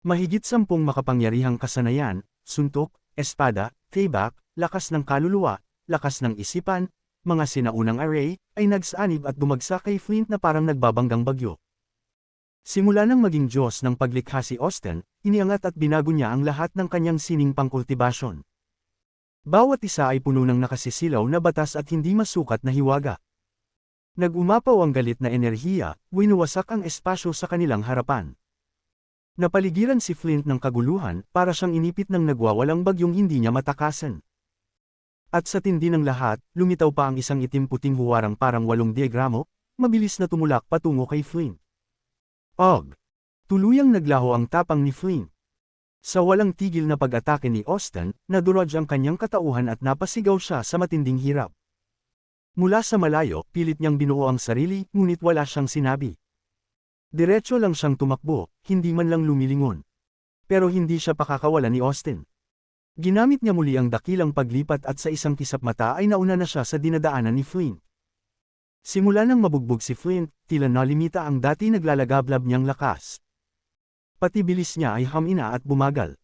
Mahigit 10 makapangyarihang kasanayan, suntok, espada, tibak, lakas ng kaluluwa, lakas ng isipan, mga sinaunang array, ay nagsanib at bumagsak kay Flint na parang nagbabanggang bagyo. Simula nang maging Diyos ng paglikha si Austin, iniangat at binago niya ang lahat ng kanyang sining pangkultibasyon. Bawat isa ay puno ng nakasisilaw na batas at hindi masukat na hiwaga. Nag-umapaw ang galit na enerhiya, winuwasak ang espasyo sa kanilang harapan. Napaligiran si Flint ng kaguluhan, para siyang inipit ng nagwawalang bagyong hindi niya matakasan. At sa tindi ng lahat, lumitaw pa ang isang itim-puting huwarang parang 8 diagramo, mabilis na tumulak patungo kay Flint. Og! Tuluyang naglaho ang tapang ni Flint. Sa walang tigil na pag-atake ni Austin, nadurog ang kanyang katauhan at napasigaw siya sa matinding hirap. Mula sa malayo, pilit niyang binuo ang sarili, ngunit wala siyang sinabi. Diretso lang siyang tumakbo, hindi man lang lumilingon. Pero hindi siya pakakawalan ni Austin. Ginamit niya muli ang dakilang paglipat at sa isang kisap mata ay nauna na siya sa dinadaanan ni Flint. Simula nang mabugbog si Flint, tila nalimita ang dati naglalagablab niyang lakas. Pati bilis niya ay hamina at bumagal.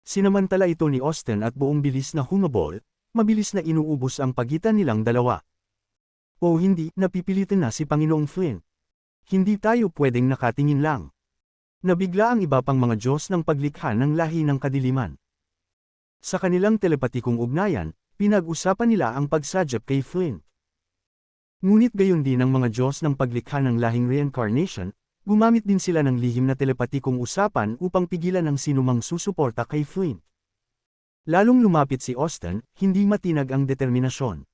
Sinamantala ito ni Austin at buong bilis na humabol, mabilis na inuubos ang pagitan nilang dalawa. O hindi, napipilitan na si Panginoong Flint. Hindi tayo pwedeng nakatingin lang. Nabigla ang iba pang mga Diyos ng paglikha ng lahi ng kadiliman. Sa kanilang telepatikong ugnayan, pinag-usapan nila ang pagsadyap kay Flint. Ngunit gayon din ang mga Diyos ng paglikha ng lahing reincarnation, gumamit din sila ng lihim na telepatikong usapan upang pigilan ang sinumang susuporta kay Flint. Lalong lumapit si Austin, hindi matinag ang determinasyon.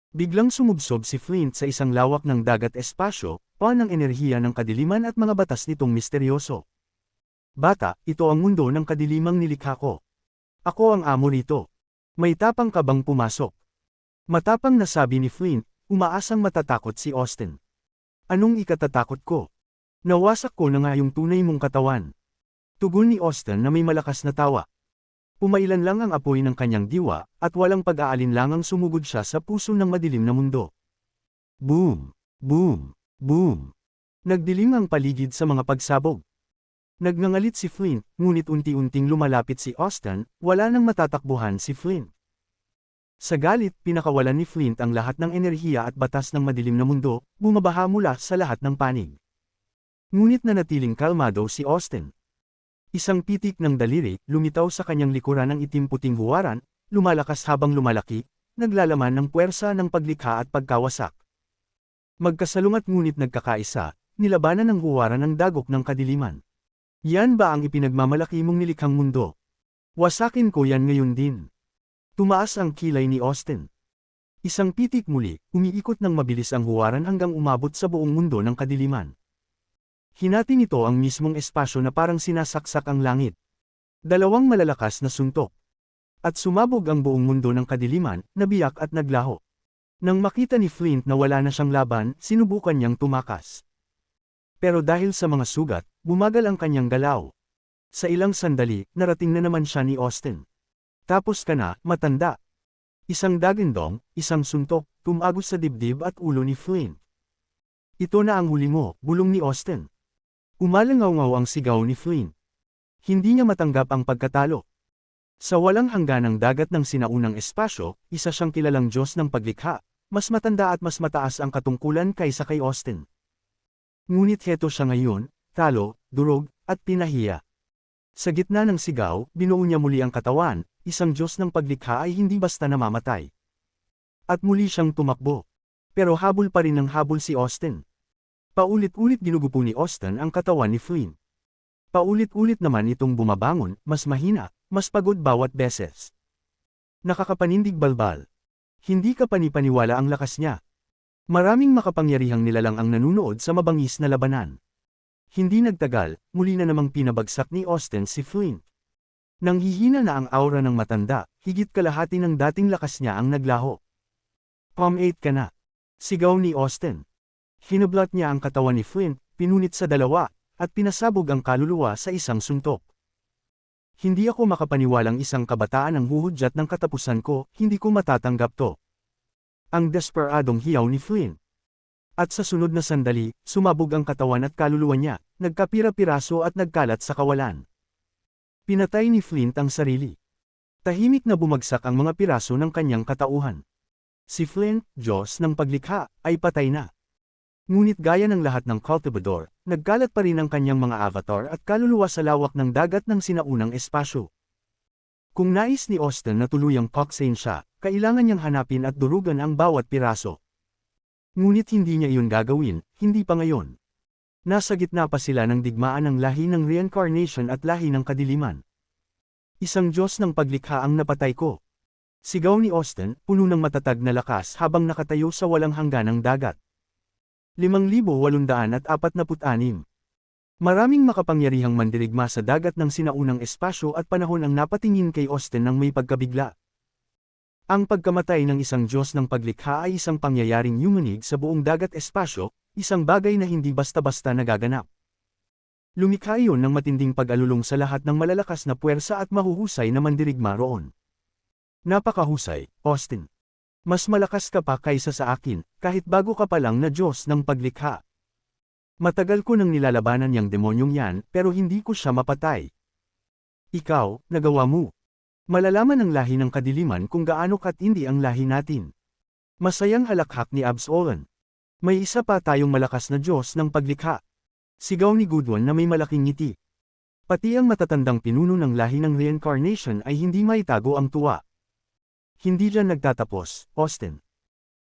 Biglang sumubsob si Flint sa isang lawak ng dagat espasyo, pawan ng enerhiya ng kadiliman at mga batas nitong misteryoso. Bata, ito ang mundo ng kadilimang nilikha ko. Ako ang amo rito. May tapang ka bang pumasok? Matapang na sabi ni Flint, umaasang matatakot si Austin. Anong ikatatakot ko? Nawasak ko na nga yung tunay mong katawan. Tugon ni Austin na may malakas na tawa. Pumailan lang ang apoy ng kanyang diwa, at walang pag-aalinlangang sumugod siya sa puso ng madilim na mundo. Boom! Boom! Boom! Nagdilim ang paligid sa mga pagsabog. Nagngangalit si Flint, ngunit unti-unting lumalapit si Austin, wala nang matatakbuhan si Flint. Sa galit, pinakawalan ni Flint ang lahat ng enerhiya at batas ng madilim na mundo, bumabaha mula sa lahat ng panig. Ngunit nanatiling kalmado si Austin. Isang pitik ng daliri, lumitaw sa kanyang likuran ng itim-puting huwaran, lumalakas habang lumalaki, naglalaman ng puwersa ng paglikha at pagkawasak. Magkasalungat ngunit nagkakaisa, nilabanan ng huwaran ang dagok ng kadiliman. Yan ba ang ipinagmamalaki mong nilikhang mundo? Wasakin ko yan ngayon din. Tumaas ang kilay ni Austin. Isang pitik muli, umiikot ng mabilis ang huwaran hanggang umabot sa buong mundo ng kadiliman. Hinati nito ang mismong espasyo na parang sinasaksak ang langit. Dalawang malalakas na suntok. At sumabog ang buong mundo ng kadiliman, nabiyak at naglaho. Nang makita ni Flint na wala na siyang laban, sinubukan niyang tumakas. Pero dahil sa mga sugat, bumagal ang kanyang galaw. Sa ilang sandali, narating na naman siya ni Austin. Tapos ka na, matanda. Isang dagandong, isang suntok, tumagos sa dibdib at ulo ni Flint. Ito na ang huli mo, bulong ni Austin. Umalangaw-ngaw ang sigaw ni Flint. Hindi niya matanggap ang pagkatalo. Sa walang hangganang dagat ng sinaunang espasyo, isa siyang kilalang Diyos ng paglikha, mas matanda at mas mataas ang katungkulan kaysa kay Austin. Ngunit heto siya ngayon, talo, durog, at pinahiya. Sa gitna ng sigaw, binuo niya muli ang katawan, isang Diyos ng paglikha ay hindi basta namamatay. At muli siyang tumakbo. Pero habol pa rin ng habol si Austin. Paulit-ulit ginugupo ni Austin ang katawan ni Flint. Paulit-ulit naman itong bumabangon, mas mahina, mas pagod bawat beses. Nakakapanindig balbal. Hindi ka panipaniwala ang lakas niya. Maraming makapangyarihang nilalang ang nanunood sa mabangis na labanan. Hindi nagtagal, muli na namang pinabagsak ni Austin si Flint. Nanghihina na ang aura ng matanda, higit kalahati ng dating lakas niya ang naglaho. "Palm 8 ka na," sigaw ni Austin. Hinublat niya ang katawan ni Flint, pinunit sa dalawa, at pinasabog ang kaluluwa sa isang suntok. "Hindi ako makapaniwalang isang kabataan ang huhudyat ng katapusan ko, hindi ko matatanggap to." Ang desperadong hiyaw ni Flint. At sa sunod na sandali, sumabog ang katawan at kaluluwa niya, nagkapira-piraso at nagkalat sa kawalan. Pinatay ni Flint ang sarili. Tahimik na bumagsak ang mga piraso ng kanyang katauhan. Si Flint, Diyos ng paglikha, ay patay na. Ngunit gaya ng lahat ng cultivador, nagkalat pa rin ang kanyang mga avatar at kaluluwa sa lawak ng dagat ng sinaunang espasyo. Kung nais ni Austin na tuluyang coxswain siya, kailangan niyang hanapin at durugan ang bawat piraso. Ngunit hindi niya iyon gagawin, hindi pa ngayon. Nasa gitna pa sila ng digmaan ng lahi ng reincarnation at lahi ng kadiliman. "Isang Diyos ng paglikha ang napatay ko." Sigaw ni Austin, puno ng matatag na lakas habang nakatayo sa walang hangganang dagat. 5,846. Maraming makapangyarihang mandirigma sa dagat ng sinaunang espasyo at panahon ang napatingin kay Austin ng may pagkabigla. Ang pagkamatay ng isang Diyos ng paglikha ay isang pangyayaring yumanig sa buong dagat espasyo, isang bagay na hindi basta-basta nagaganap. Lumikha iyon ng matinding pag-alulong sa lahat ng malalakas na puwersa at mahuhusay na mandirigma roon. "Napakahusay, Austin. Mas malakas ka pa kaysa sa akin, kahit bago ka pa lang na Diyos ng paglikha. Matagal ko nang nilalabanan yang demonyong yan, pero hindi ko siya mapatay. Ikaw, nagawa mo. Malalaman ng lahi ng kadiliman kung gaano katindi ang lahi natin." Masayang halakhak ni Absolon. "May isa pa tayong malakas na Diyos ng paglikha." Sigaw ni Goodwin na may malaking ngiti. Pati ang matatandang pinuno ng lahi ng reincarnation ay hindi maitago ang tuwa. "Hindi dyan nagtatapos, Austin.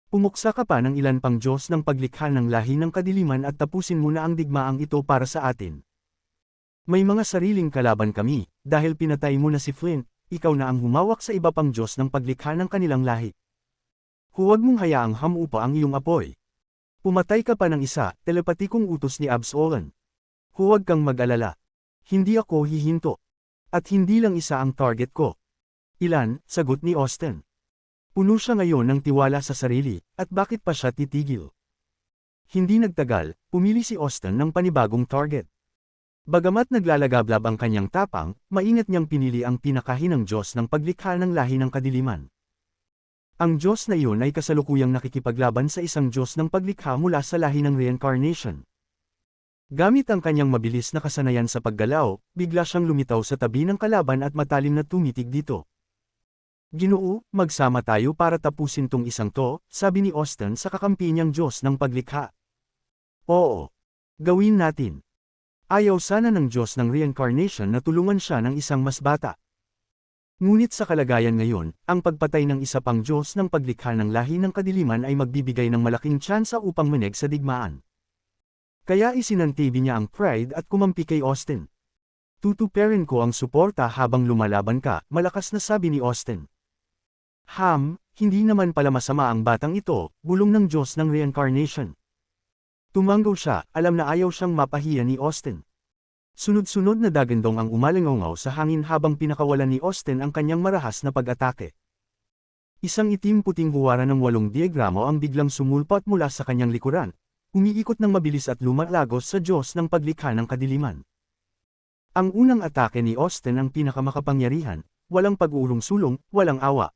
Pumuksa ka pa ng ilan pang Diyos ng paglikha ng lahi ng kadiliman at tapusin mo na ang digmaang ito para sa atin. May mga sariling kalaban kami, dahil pinatay mo na si Flint, ikaw na ang humawak sa iba pang Diyos ng paglikha ng kanilang lahi. Huwag mong hayaang hamupa ang iyong apoy. Pumatay ka pa ng isa, telepatikong utos ni Absolon. Huwag kang mag-alala. Hindi ako hihinto. At hindi lang isa ang target ko." "Ilan?" sagot ni Austin. Puno siya ngayon ng tiwala sa sarili, at bakit pa siya titigil? Hindi nagtagal, pumili si Austin ng panibagong target. Bagamat naglalagablab ang kanyang tapang, maingat niyang pinili ang pinakahinang Diyos ng paglikha ng lahi ng kadiliman. Ang Diyos na iyon ay kasalukuyang nakikipaglaban sa isang Diyos ng paglikha mula sa lahi ng reincarnation. Gamit ang kanyang mabilis na kasanayan sa paggalaw, bigla siyang lumitaw sa tabi ng kalaban at matalim na tumitig dito. "Ginoo, magsama tayo para tapusin tong isang to," sabi ni Austin sa kakampi niyang Diyos ng paglikha. "Oo. Gawin natin." Ayaw sana ng Diyos ng reincarnation na tulungan siya ng isang mas bata. Ngunit sa kalagayan ngayon, ang pagpatay ng isa pang Diyos ng paglikha ng lahi ng kadiliman ay magbibigay ng malaking tsansa upang maneg sa digmaan. Kaya isinantibi niya ang pride at kumampi kay Austin. "Tutuparin ko ang suporta habang lumalaban ka," malakas na sabi ni Austin. Hindi naman pala masama ang batang ito," bulong ng Diyos ng reincarnation. Tumanggaw siya, alam na ayaw siyang mapahiya ni Austin. Sunod-sunod na dagandong ang umalingaw sa hangin habang pinakawalan ni Austin ang kanyang marahas na pag-atake. Isang itim-puting huwara ng 8 diagramo ang biglang sumulpat mula sa kanyang likuran, umiikot ng mabilis at lumalagos sa Diyos ng paglikha ng kadiliman. Ang unang atake ni Austin ang pinakamakapangyarihan, walang pag-uulong-sulong, walang awa.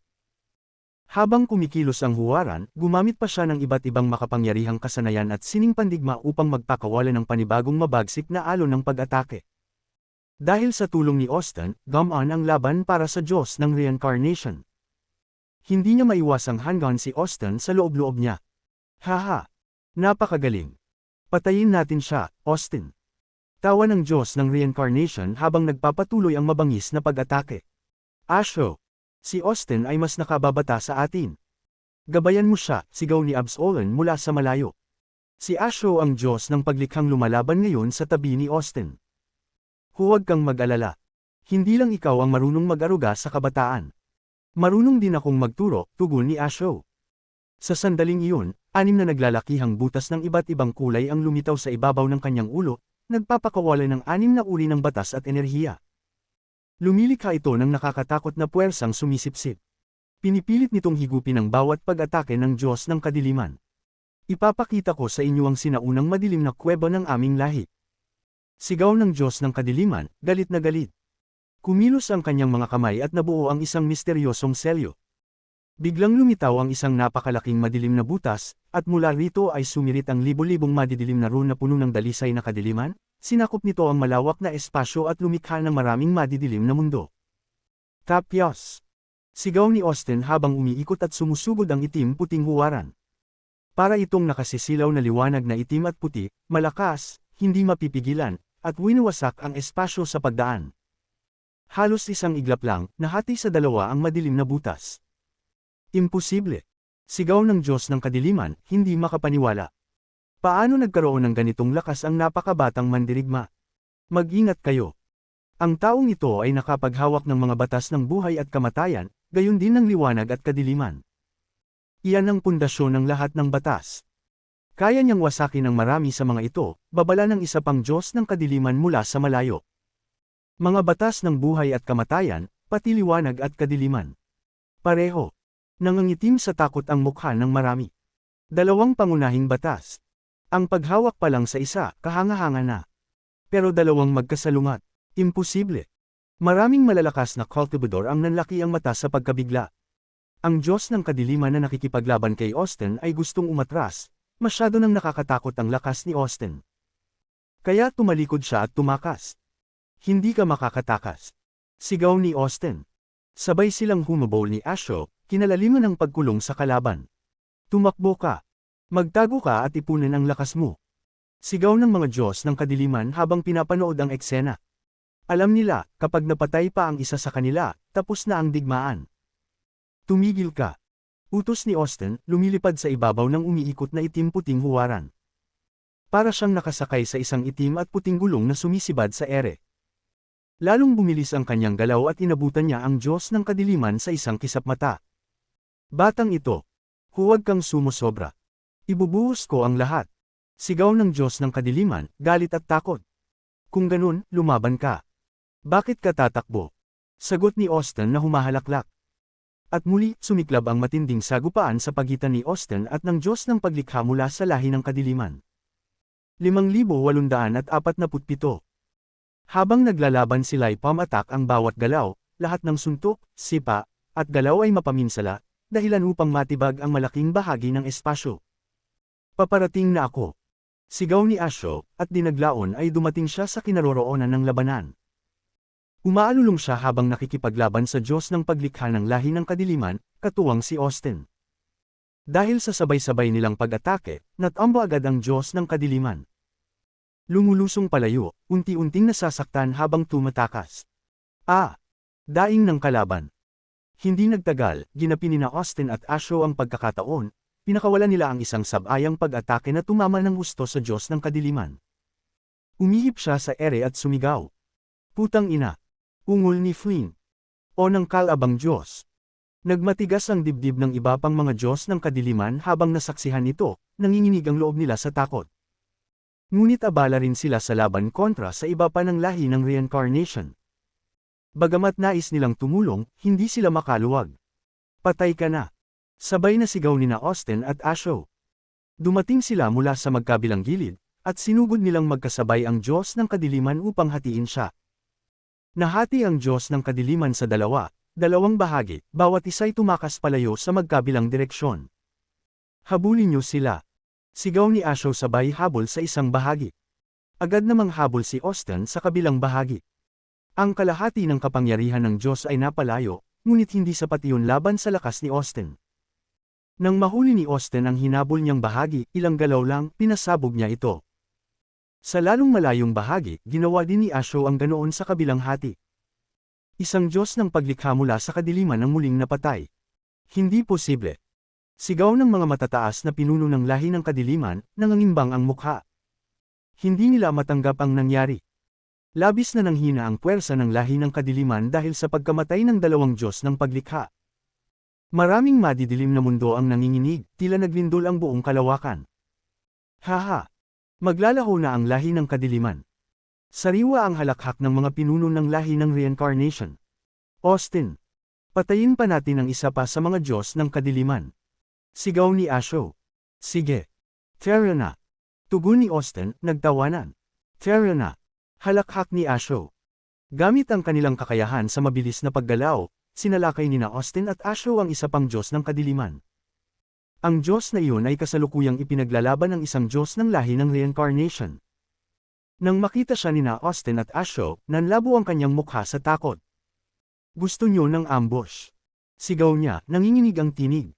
Habang kumikilos ang huwaran, gumamit pa siya ng iba't ibang makapangyarihang kasanayan at sining pandigma upang magpakawala ng panibagong mabagsik na alon ng pag-atake. Dahil sa tulong ni Austin, gumaan ang laban para sa Diyos ng reincarnation. Hindi niya maiwasang hanggan si Austin sa loob-loob niya. "Haha! Napakagaling! Patayin natin siya, Austin!" Tawa ng Diyos ng reincarnation habang nagpapatuloy ang mabangis na pag-atake. "Asho! Si Austin ay mas nakababata sa atin. Gabayan mo siya," sigaw ni Absolon mula sa malayo. Si Asho ang Diyos ng paglikhang lumalaban ngayon sa tabi ni Austin. "Huwag kang mag-alala. Hindi lang ikaw ang marunong mag-aruga sa kabataan. Marunong din akong magturo," tugon ni Asho. Sa sandaling iyon, 6 na naglalakihang butas ng iba't ibang kulay ang lumitaw sa ibabaw ng kanyang ulo, nagpapakawala ng 6 na uri ng batas at enerhiya. Lumilikha ito ng nakakatakot na puwersang sumisipsip. Pinipilit nitong higupin ang bawat pag-atake ng Diyos ng Kadiliman. Ipapakita ko sa inyo ang sinaunang madilim na kuweba ng aming lahi. Sigaw ng Diyos ng Kadiliman, galit na galit. Kumilos ang kanyang mga kamay at nabuo ang isang misteryosong selyo. Biglang lumitaw ang isang napakalaking madilim na butas, at mula rito ay sumirit ang libo-libong madidilim na rune na puno ng dalisay na kadiliman. Sinakop nito ang malawak na espasyo at lumikha ng maraming madidilim na mundo. Tapos! Sigaw ni Austin habang umiikot at sumusugod ang itim-puting huwaran. Para itong nakasisilaw na liwanag na itim at puti, malakas, hindi mapipigilan, at winawasak ang espasyo sa pagdaan. Halos isang iglap lang, nahati sa dalawa ang madilim na butas. Imposible! Sigaw ng Diyos ng Kadiliman, hindi makapaniwala. Paano nagkaroon ng ganitong lakas ang napakabatang mandirigma? Mag-ingat kayo. Ang taong ito ay nakapaghawak ng mga batas ng buhay at kamatayan, gayon din ng liwanag at kadiliman. Iyan ang pundasyon ng lahat ng batas. Kaya niyang wasakin ng marami sa mga ito, babala ng isa pang Diyos ng Kadiliman mula sa malayo. Mga batas ng buhay at kamatayan, pati liwanag at kadiliman. Pareho. Nangangitim sa takot ang mukha ng marami. Dalawang pangunahing batas. Ang paghawak pa lang sa isa, kahanga-hanga na. Pero dalawang magkasalungat. Imposible. Maraming malalakas na cultivador ang nanlaki ang mata sa pagkabigla. Ang Diyos ng Kadiliman na nakikipaglaban kay Austin ay gustong umatras, masyado nang nakakatakot ang lakas ni Austin. Kaya tumalikod siya at tumakas. Hindi ka makakatakas. Sigaw ni Austin. Sabay silang humabol ni Asho, kinalaliman ng pagkulong sa kalaban. Tumakbo ka. Magtago ka at ipunin ang lakas mo. Sigaw ng mga Diyos ng Kadiliman habang pinapanood ang eksena. Alam nila, kapag napatay pa ang isa sa kanila, tapos na ang digmaan. Tumigil ka. Utos ni Austin, lumilipad sa ibabaw ng umiikot na itim-puting huwaran. Para siyang nakasakay sa isang itim at puting gulong na sumisibad sa ere. Lalong bumilis ang kanyang galaw at inabutan niya ang Diyos ng Kadiliman sa isang kisap mata. Batang ito, huwag kang sumusobra. Ibubuhos ko ang lahat. Sigaw ng Diyos ng Kadiliman, galit at takot. Kung ganun, lumaban ka. Bakit ka tatakbo? Sagot ni Austin na humahalaklak. At muli, sumiklab ang matinding sagupaan sa pagitan ni Austin at ng Diyos ng paglikha mula sa lahi ng kadiliman. 5,847. Habang naglalaban sila'y pamatak ang bawat galaw, lahat ng suntok, sipa, at galaw ay mapaminsala, dahilan upang matibag ang malaking bahagi ng espasyo. Paparating na ako. Sigaw ni Asho, at dinaglaon ay dumating siya sa kinaroroonan ng labanan. Umaalulong siya habang nakikipaglaban sa Diyos ng paglikha ng lahi ng kadiliman, katuwang si Austin. Dahil sa sabay-sabay nilang pag-atake, natambo agad ang Diyos ng kadiliman. Lumulusong palayo, unti-unting nasasaktan habang tumatakas. Daing ng kalaban. Hindi nagtagal, ginapi ni Austin at Asho ang pagkakataon, pinakawalan nila ang isang sabayang pag-atake na tumama ng gusto sa Diyos ng kadiliman. Umihip siya sa ere at sumigaw. Putang ina! Ungol ni Flynn. O ng kalabang Diyos. Nagmatigas ang dibdib ng iba pang mga Diyos ng kadiliman habang nasaksihan ito, nanginginig ang loob nila sa takot. Ngunit abala rin sila sa laban kontra sa iba pa ng lahi ng reincarnation. Bagamat nais nilang tumulong, hindi sila makaluwag. Patay ka na. Sabay na sigaw ni Austin at Asho. Dumating sila mula sa magkabilang gilid, at sinugod nilang magkasabay ang Diyos ng kadiliman upang hatiin siya. Nahati ang Diyos ng kadiliman sa dalawang bahagi, bawat isa'y tumakas palayo sa magkabilang direksyon. Habulin niyo sila. Sigaw ni Asho sabay habol sa isang bahagi. Agad namang habol si Austin sa kabilang bahagi. Ang kalahati ng kapangyarihan ng Diyos ay napalayo, ngunit hindi sapat iyon laban sa lakas ni Austin. Nang mahuli ni Austin ang hinabol niyang bahagi, ilang galaw lang, pinasabog niya ito. Sa lalong malayong bahagi, ginawa din ni Asho ang ganoon sa kabilang hati. Isang Diyos ng paglikha mula sa kadiliman ang muling napatay. Hindi posible. Sigaw ng mga matataas na pinuno ng lahi ng kadiliman, nangangimbang ang mukha. Hindi nila matanggap ang nangyari. Labis na nanghina ang puwersa ng lahi ng kadiliman dahil sa pagkamatay ng dalawang Diyos ng paglikha. Maraming madidilim na mundo ang nanginginig, tila naglindol ang buong kalawakan. Haha! Maglalaho na ang lahi ng kadiliman. Sariwa ang halakhak ng mga pinuno ng lahi ng reincarnation. Austin! Patayin pa natin ang isa pa sa mga Diyos ng kadiliman. Sigaw ni Asho. Sige. Tara na. Tugon ni Austin, nagtawanan. Tara na. Halakhak ni Asho. Gamit ang kanilang kakayahan sa mabilis na paggalaw, sinalakay nina Austin at Asho ang isa pang Diyos ng kadiliman. Ang Diyos na iyon ay kasalukuyang ipinaglalaban ng isang Diyos ng lahi ng reincarnation. Nang makita siya nina Austin at Asho, nanlabo ang kanyang mukha sa takot. Gusto niyo ng ambush? Sigaw niya, nanginginig ang tinig.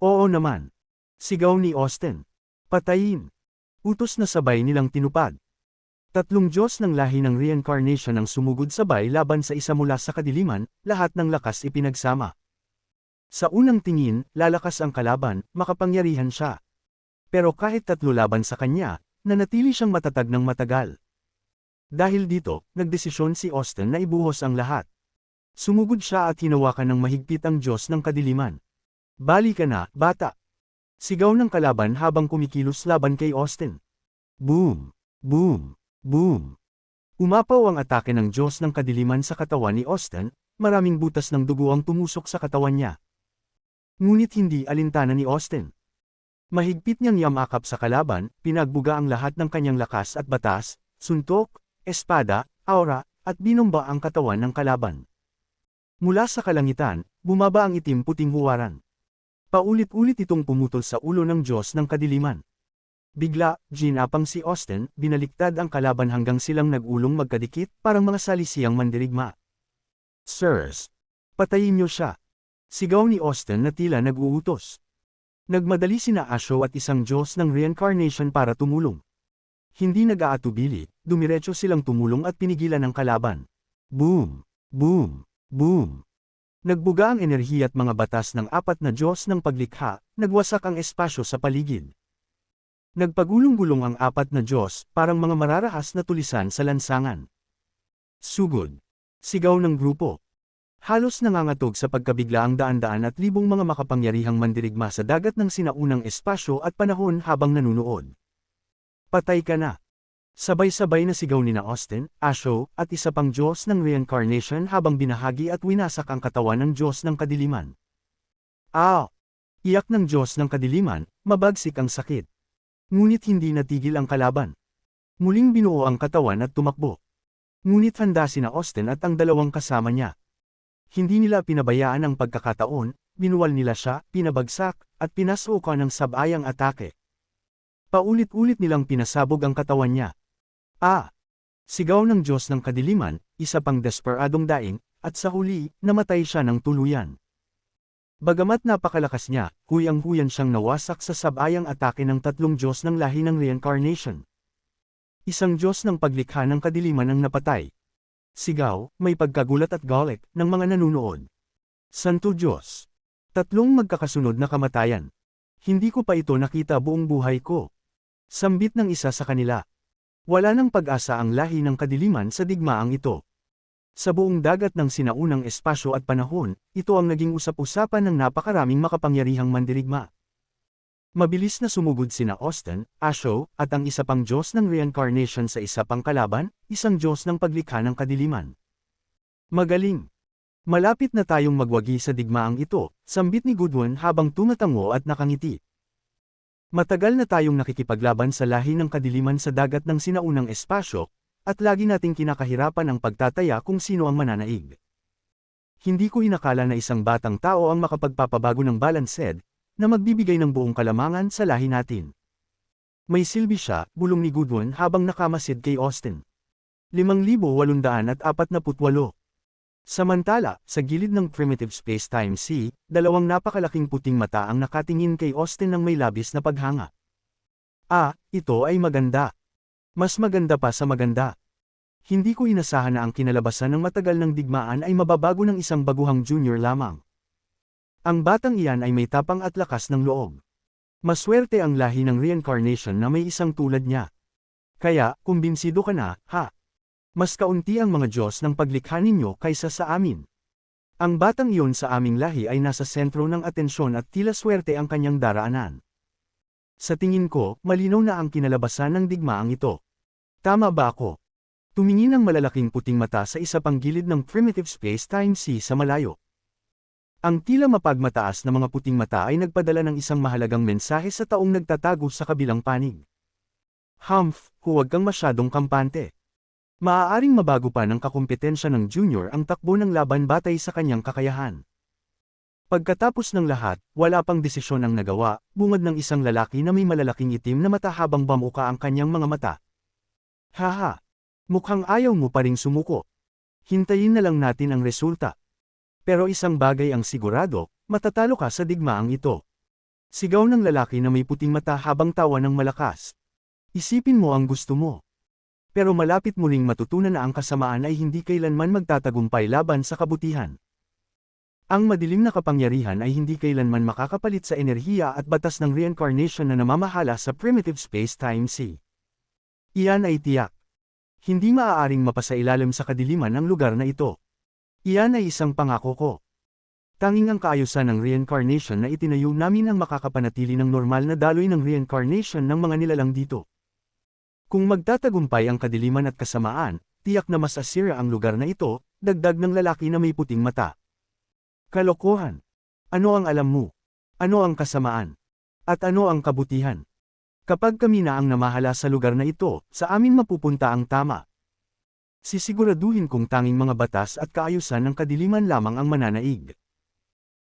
Oo naman. Sigaw ni Austin. Patayin. Utos na sabay nilang tinupad. Tatlong Diyos ng lahi ng reincarnation ang sumugod sabay laban sa isa mula sa kadiliman, lahat ng lakas ipinagsama. Sa unang tingin, lalakas ang kalaban, makapangyarihan siya. Pero kahit tatlo laban sa kanya, nanatili siyang matatag ng matagal. Dahil dito, nagdesisyon si Austin na ibuhos ang lahat. Sumugod siya at hinawakan ng mahigpit ang Diyos ng kadiliman. Bali ka na, bata! Sigaw ng kalaban habang kumikilos laban kay Austin. Boom! Boom! Boom! Umapaw ang atake ng Diyos ng kadiliman sa katawan ni Austin, maraming butas ng dugo ang tumusok sa katawan niya. Ngunit hindi alintana ni Austin. Mahigpit niyang yamakap sa kalaban, pinagbuga ang lahat ng kanyang lakas at batas, suntok, espada, aura, at binomba ang katawan ng kalaban. Mula sa kalangitan, bumaba ang itim-puting huwaran. Paulit-ulit itong pumutol sa ulo ng Diyos ng kadiliman. Bigla, ginapang si Austin, binaliktad ang kalaban hanggang silang nag-ulong magkadikit, parang mga salisiyang mandirigma. Sirs! Patayin niyo siya! Sigaw ni Austin na tila nag-uutos. Nagmadali sina Asho at isang Diyos ng reincarnation para tumulong. Hindi nag-aatubili, dumiretso silang tumulong at pinigilan ang kalaban. Boom! Boom! Boom! Nagbuga ang enerhiya at mga batas ng apat na Diyos ng paglikha, nagwasak ang espasyo sa paligid. Nagpagulong-gulong ang apat na Diyos, parang mga mararahas na tulisan sa lansangan. Sugod! Sigaw ng grupo. Halos nangangatog sa pagkabigla ang daan-daan at libong mga makapangyarihang mandirigma sa dagat ng sinaunang espasyo at panahon habang nanunood. Patay ka na! Sabay-sabay na sigaw nina Austin, Asho, at isa pang Diyos ng reincarnation habang binahagi at winasak ang katawan ng Diyos ng kadiliman. Iyak ng Diyos ng kadiliman, mabagsik ang sakit. Ngunit hindi natigil ang kalaban. Muling binuo ang katawan at tumakbo. Ngunit handa sina Austin at ang dalawang kasama niya. Hindi nila pinabayaan ang pagkakataon, binuwal nila siya, pinabagsak, at pinasukan ng sabayang atake. Paulit-ulit nilang pinasabog ang katawan niya. Sigaw ng Diyos ng kadiliman, isa pang desperadong daing, at sa huli, namatay siya ng tuluyan. Bagamat napakalakas niya, huyang-huyan siyang nawasak sa sabayang atake ng tatlong Diyos ng lahi ng reincarnation. Isang Diyos ng paglikha ng kadiliman ang napatay. Sigaw, may pagkagulat at galit, ng mga nanunood. Santo Diyos! Tatlong magkakasunod na kamatayan. Hindi ko pa ito nakita buong buhay ko. Sambit ng isa sa kanila. Wala nang pag-asa ang lahi ng kadiliman sa digmaang ito. Sa buong dagat ng sinaunang espasyo at panahon, ito ang naging usap-usapan ng napakaraming makapangyarihang mandirigma. Mabilis na sumugod sina Austin, Asho, at ang isa pang Diyos ng reincarnation sa isa pang kalaban, isang Diyos ng paglikha ng kadiliman. Magaling! Malapit na tayong magwagi sa digmaang ito, sambit ni Goodwin habang tumatango at nakangiti. Matagal na tayong nakikipaglaban sa lahi ng kadiliman sa dagat ng sinaunang espasyo, at lagi nating kinakahirapan ang pagtataya kung sino ang mananaig. Hindi ko inakala na isang batang tao ang makapagpapabago ng balansed, na magbibigay ng buong kalamangan sa lahi natin. May silbi siya, bulong ni Goodwin habang nakamasid kay Austin. 5,848. Samantala, sa gilid ng primitive space-time sea, dalawang napakalaking puting mata ang nakatingin kay Austin ng may labis na paghanga. Ito ay maganda. Mas maganda pa sa maganda. Hindi ko inasahan na ang kinalabasan ng matagal ng digmaan ay mababago ng isang baguhang junior lamang. Ang batang iyan ay may tapang at lakas ng loob. Maswerte ang lahi ng reincarnation na may isang tulad niya. Kaya, kumbinsido ka na, ha? Mas kaunti ang mga Diyos ng paglikha ninyo kaysa sa amin. Ang batang iyon sa aming lahi ay nasa sentro ng atensyon at tila swerte ang kanyang daraanan. Sa tingin ko, malinaw na ang kinalabasan ng digmaang ito. Tama ba ako? Tumingin ang malalaking puting mata sa isa pang gilid ng primitive space-time sea sa malayo. Ang tila mapagmataas na mga puting mata ay nagpadala ng isang mahalagang mensahe sa taong nagtatago sa kabilang panig. Humph, huwag kang masyadong kampante. Maaaring mabago pa ng kakumpetensya ng junior ang takbo ng laban batay sa kanyang kakayahan. Pagkatapos ng lahat, wala pang desisyon ang nagawa, bungad ng isang lalaki na may malalaking itim na mata habang bamuka ang kanyang mga mata. Haha! Mukhang ayaw mo pa ring sumuko. Hintayin na lang natin ang resulta. Pero isang bagay ang sigurado, matatalo ka sa digmaang ito. Sigaw ng lalaki na may puting mata habang tawa ng malakas. Isipin mo ang gusto mo. Pero malapit mo ring matutunan na ang kasamaan ay hindi kailanman magtatagumpay laban sa kabutihan. Ang madilim na kapangyarihan ay hindi kailanman makakapalit sa enerhiya at batas ng reincarnation na namamahala sa primitive space-time sea. Iyan ay tiyak. Hindi maaaring mapasailalim sa kadiliman ang lugar na ito. Iyan ay isang pangako ko. Tanging ang kaayusan ng reincarnation na itinayo namin ang makakapanatili ng normal na daloy ng reincarnation ng mga nilalang dito. Kung magtatagumpay ang kadiliman at kasamaan, tiyak na mas asira ang lugar na ito, dagdag ng lalaki na may puting mata. Kalokohan. Ano ang alam mo? Ano ang kasamaan? At ano ang kabutihan? Kapag kami na ang namahala sa lugar na ito, sa amin mapupunta ang tama. Sisiguraduhin kong tanging mga batas at kaayusan ng kadiliman lamang ang mananaig.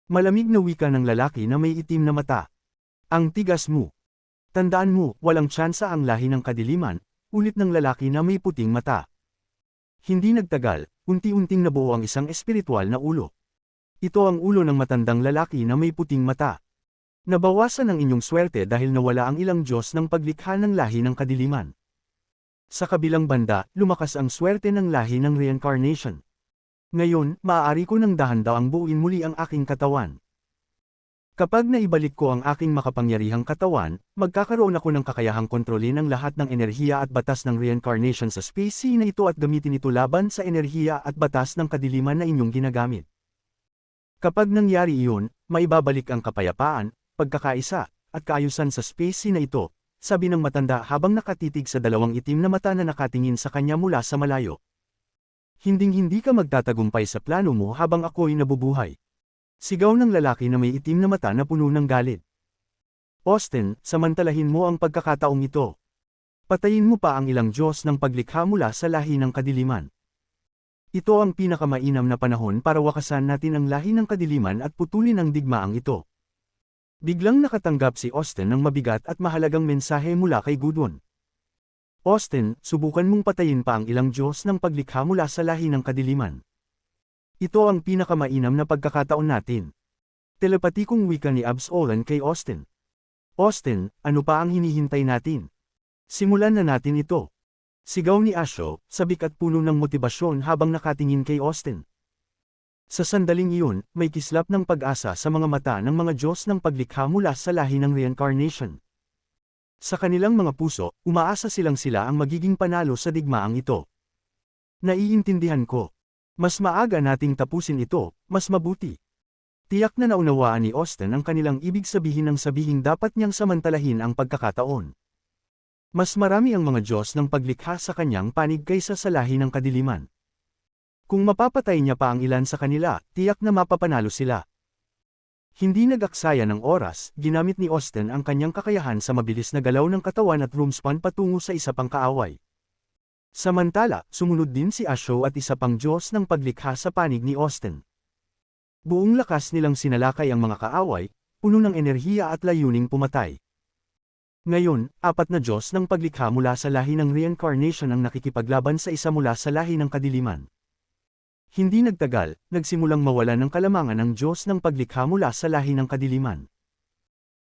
Malamig na wika ng lalaki na may itim na mata. Ang tigas mo. Tandaan mo, walang tsansa ang lahi ng kadiliman, ulit ng lalaki na may puting mata. Hindi nagtagal, unti-unting nabuo ang isang espiritual na ulo. Ito ang ulo ng matandang lalaki na may puting mata. Nabawasan ang inyong swerte dahil nawala ang ilang Diyos ng paglikha ng lahi ng kadiliman. Sa kabilang banda, lumakas ang swerte ng lahi ng reincarnation. Ngayon, maaari ko nang dahan-dahang buuin muli ang aking katawan. Kapag naibalik ko ang aking makapangyarihang katawan, magkakaroon ako ng kakayahang kontrolin ang lahat ng enerhiya at batas ng reincarnation sa space sea na ito at gamitin ito laban sa enerhiya at batas ng kadiliman na inyong ginagamit. Kapag nangyari iyon, maibabalik ang kapayapaan, pagkakaisa, at kaayusan sa space sea na ito, sabi ng matanda habang nakatitig sa dalawang itim na mata na nakatingin sa kanya mula sa malayo. Hinding-hindi ka magtatagumpay sa plano mo habang ako'y nabubuhay. Sigaw ng lalaki na may itim na mata na puno ng galit. Austin, samantalahin mo ang pagkakataong ito. Patayin mo pa ang ilang Diyos ng paglikha mula sa lahi ng kadiliman. Ito ang pinakamainam na panahon para wakasan natin ang lahi ng kadiliman at putulin ang digmaang ito. Biglang nakatanggap si Austin ng mabigat at mahalagang mensahe mula kay Gudwon. Austin, subukan mong patayin pa ang ilang Diyos ng paglikha mula sa lahi ng kadiliman. Ito ang pinakamainam na pagkakataon natin. Telepatikong wika ni Abs Olan kay Austin. Austin, ano pa ang hinihintay natin? Simulan na natin ito. Sigaw ni Asho, sabik at puno ng motibasyon habang nakatingin kay Austin. Sa sandaling iyon, may kislap ng pag-asa sa mga mata ng mga Diyos ng paglikha mula sa lahi ng reincarnation. Sa kanilang mga puso, umaasa sila ang magiging panalo sa digmaang ito. Naiintindihan ko. Mas maaga nating tapusin ito, mas mabuti. Tiyak na naunawaan ni Austin ang kanilang ibig sabihin ng sabihing dapat niyang samantalahin ang pagkakataon. Mas marami ang mga Diyos ng paglikha sa kanyang panig kaysa sa lahi ng kadiliman. Kung mapapatay niya pa ang ilan sa kanila, tiyak na mapapanalo sila. Hindi nag-aksaya ng oras, ginamit ni Austin ang kanyang kakayahan sa mabilis na galaw ng katawan at roomspan patungo sa isa pang kaaway. Samantala, sumunod din si Asho at isa pang Diyos ng paglikha sa panig ni Austin. Buong lakas nilang sinalakay ang mga kaaway, puno ng enerhiya at layuning pumatay. Ngayon, 4 na Diyos ng paglikha mula sa lahi ng reincarnation ang nakikipaglaban sa isa mula sa lahi ng kadiliman. Hindi nagtagal, nagsimulang mawala ng kalamangan ang Diyos ng paglikha mula sa lahi ng kadiliman.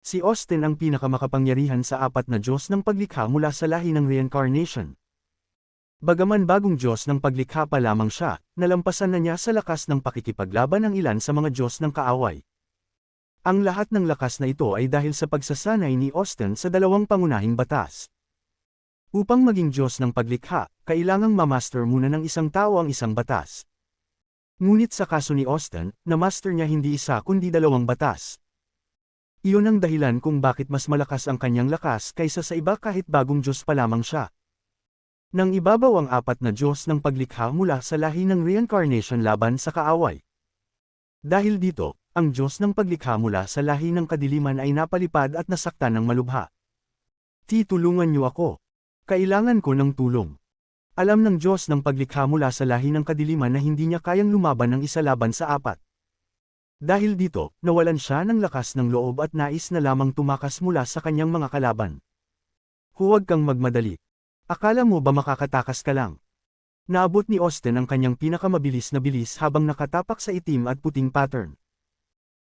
Si Austin ang pinakamakapangyarihan sa 4 na Diyos ng paglikha mula sa lahi ng reincarnation. Bagaman bagong Diyos ng paglikha pa lamang siya, nalampasan na niya sa lakas ng pakikipaglaban ang ilan sa mga Diyos ng kaaway. Ang lahat ng lakas na ito ay dahil sa pagsasanay ni Austin sa dalawang pangunahing batas. Upang maging Diyos ng paglikha, kailangang mamaster muna ng isang tao ang isang batas. Ngunit sa kaso ni Austin, na-master niya hindi isa kundi dalawang batas. Iyon ang dahilan kung bakit mas malakas ang kanyang lakas kaysa sa iba kahit bagong Diyos pa lamang siya. Nang ibabaw ang apat na Diyos ng paglikha mula sa lahi ng reincarnation laban sa kaaway. Dahil dito, ang Diyos ng paglikha mula sa lahi ng kadiliman ay napalipad at nasaktan ng malubha. Tulungan niyo ako. Kailangan ko ng tulong. Alam ng Diyos ng paglikha mula sa lahi ng kadiliman na hindi niya kayang lumaban ng isa laban sa apat. Dahil dito, nawalan siya ng lakas ng loob at nais na lamang tumakas mula sa kanyang mga kalaban. Huwag kang magmadali. Akala mo ba makakatakas ka lang? Naabot ni Austin ang kanyang pinakamabilis na bilis habang nakatapak sa itim at puting pattern.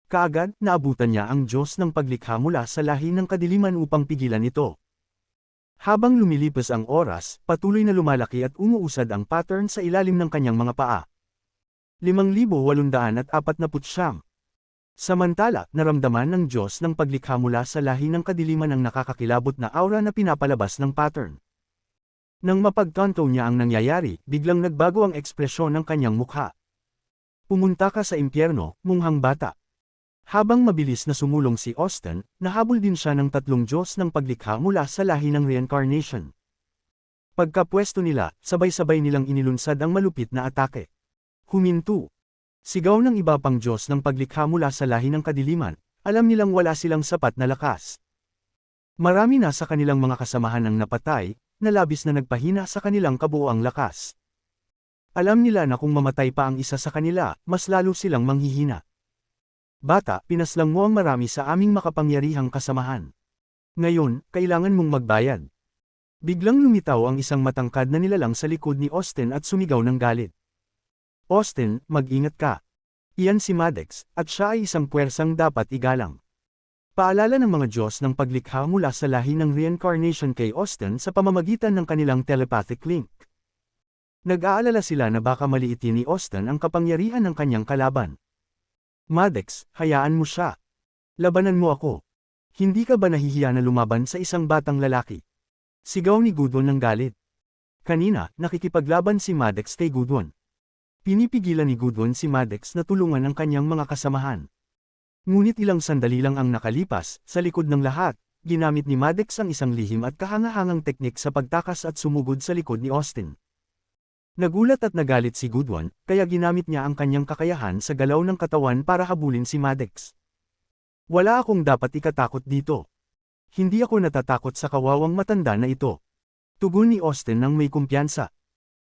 Kaagad, naabutan niya ang Diyos ng paglikha mula sa lahi ng kadiliman upang pigilan ito. Habang lumilipas ang oras, patuloy na lumalaki at umuusad ang pattern sa ilalim ng kanyang mga paa. 5,849. Samantala, naramdaman ng Diyos ng paglikha mula sa lahi ng kadiliman ang nakakakilabot na aura na pinapalabas ng pattern. Nang mapagtanto niya ang nangyayari, biglang nagbago ang ekspresyon ng kanyang mukha. Pumunta ka sa impyerno, munghang bata. Habang mabilis na sumulong si Austin, nahabol din siya ng tatlong Diyos ng paglikha mula sa lahi ng reincarnation. Pagkapwesto nila, sabay-sabay nilang inilunsad ang malupit na atake. Huminto. Sigaw ng iba pang Diyos ng paglikha mula sa lahi ng kadiliman, alam nilang wala silang sapat na lakas. Marami na sa kanilang mga kasamahan ang napatay, na labis na nagpahina sa kanilang kabuoang lakas. Alam nila na kung mamatay pa ang isa sa kanila, mas lalo silang manghihina. Bata, pinaslang mo ang marami sa aming makapangyarihang kasamahan. Ngayon, kailangan mong magbayad. Biglang lumitaw ang isang matangkad na nilalang sa likod ni Austin at sumigaw ng galit. Austin, mag-ingat ka. Iyan si Maddox, at siya ay isang puwersang dapat igalang. Paalala ng mga Diyos ng paglikha mula sa lahi ng reincarnation kay Austin sa pamamagitan ng kanilang telepathic link. Nag-aalala sila na baka maliitin ni Austin ang kapangyarihan ng kanyang kalaban. Maddox, hayaan mo siya. Labanan mo ako. Hindi ka ba nahihiya na lumaban sa isang batang lalaki? Sigaw ni Gudwon ng galit. Kanina, nakikipaglaban si Maddox kay Gudwon. Pinipigilan ni Gudwon si Maddox na tulungan ang kanyang mga kasamahan. Ngunit ilang sandali lang ang nakalipas, sa likod ng lahat, ginamit ni Maddox ang isang lihim at kahangahangang teknik sa pagtakas at sumugod sa likod ni Austin. Nagulat at nagalit si Gudwon, kaya ginamit niya ang kanyang kakayahan sa galaw ng katawan para habulin si Maddox. Wala akong dapat ikatakot dito. Hindi ako natatakot sa kawawang matanda na ito. Tugon ni Austin nang may kumpiyansa.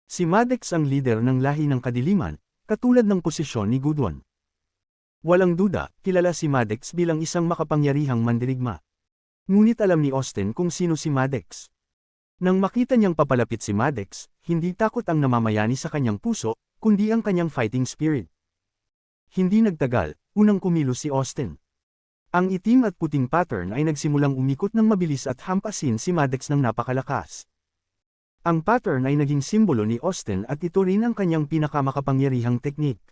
Si Maddox ang leader ng lahi ng kadiliman, katulad ng posisyon ni Gudwon. Walang duda, kilala si Maddox bilang isang makapangyarihang mandirigma. Ngunit alam ni Austin kung sino si Maddox. Nang makita niyang papalapit si Maddox, hindi takot ang namamayani sa kanyang puso, kundi ang kanyang fighting spirit. Hindi nagtagal, unang kumilos si Austin. Ang itim at puting pattern ay nagsimulang umikot ng mabilis at hampasin si Maddox ng napakalakas. Ang pattern ay naging simbolo ni Austin at ito rin ang kanyang pinakamakapangyarihang teknik.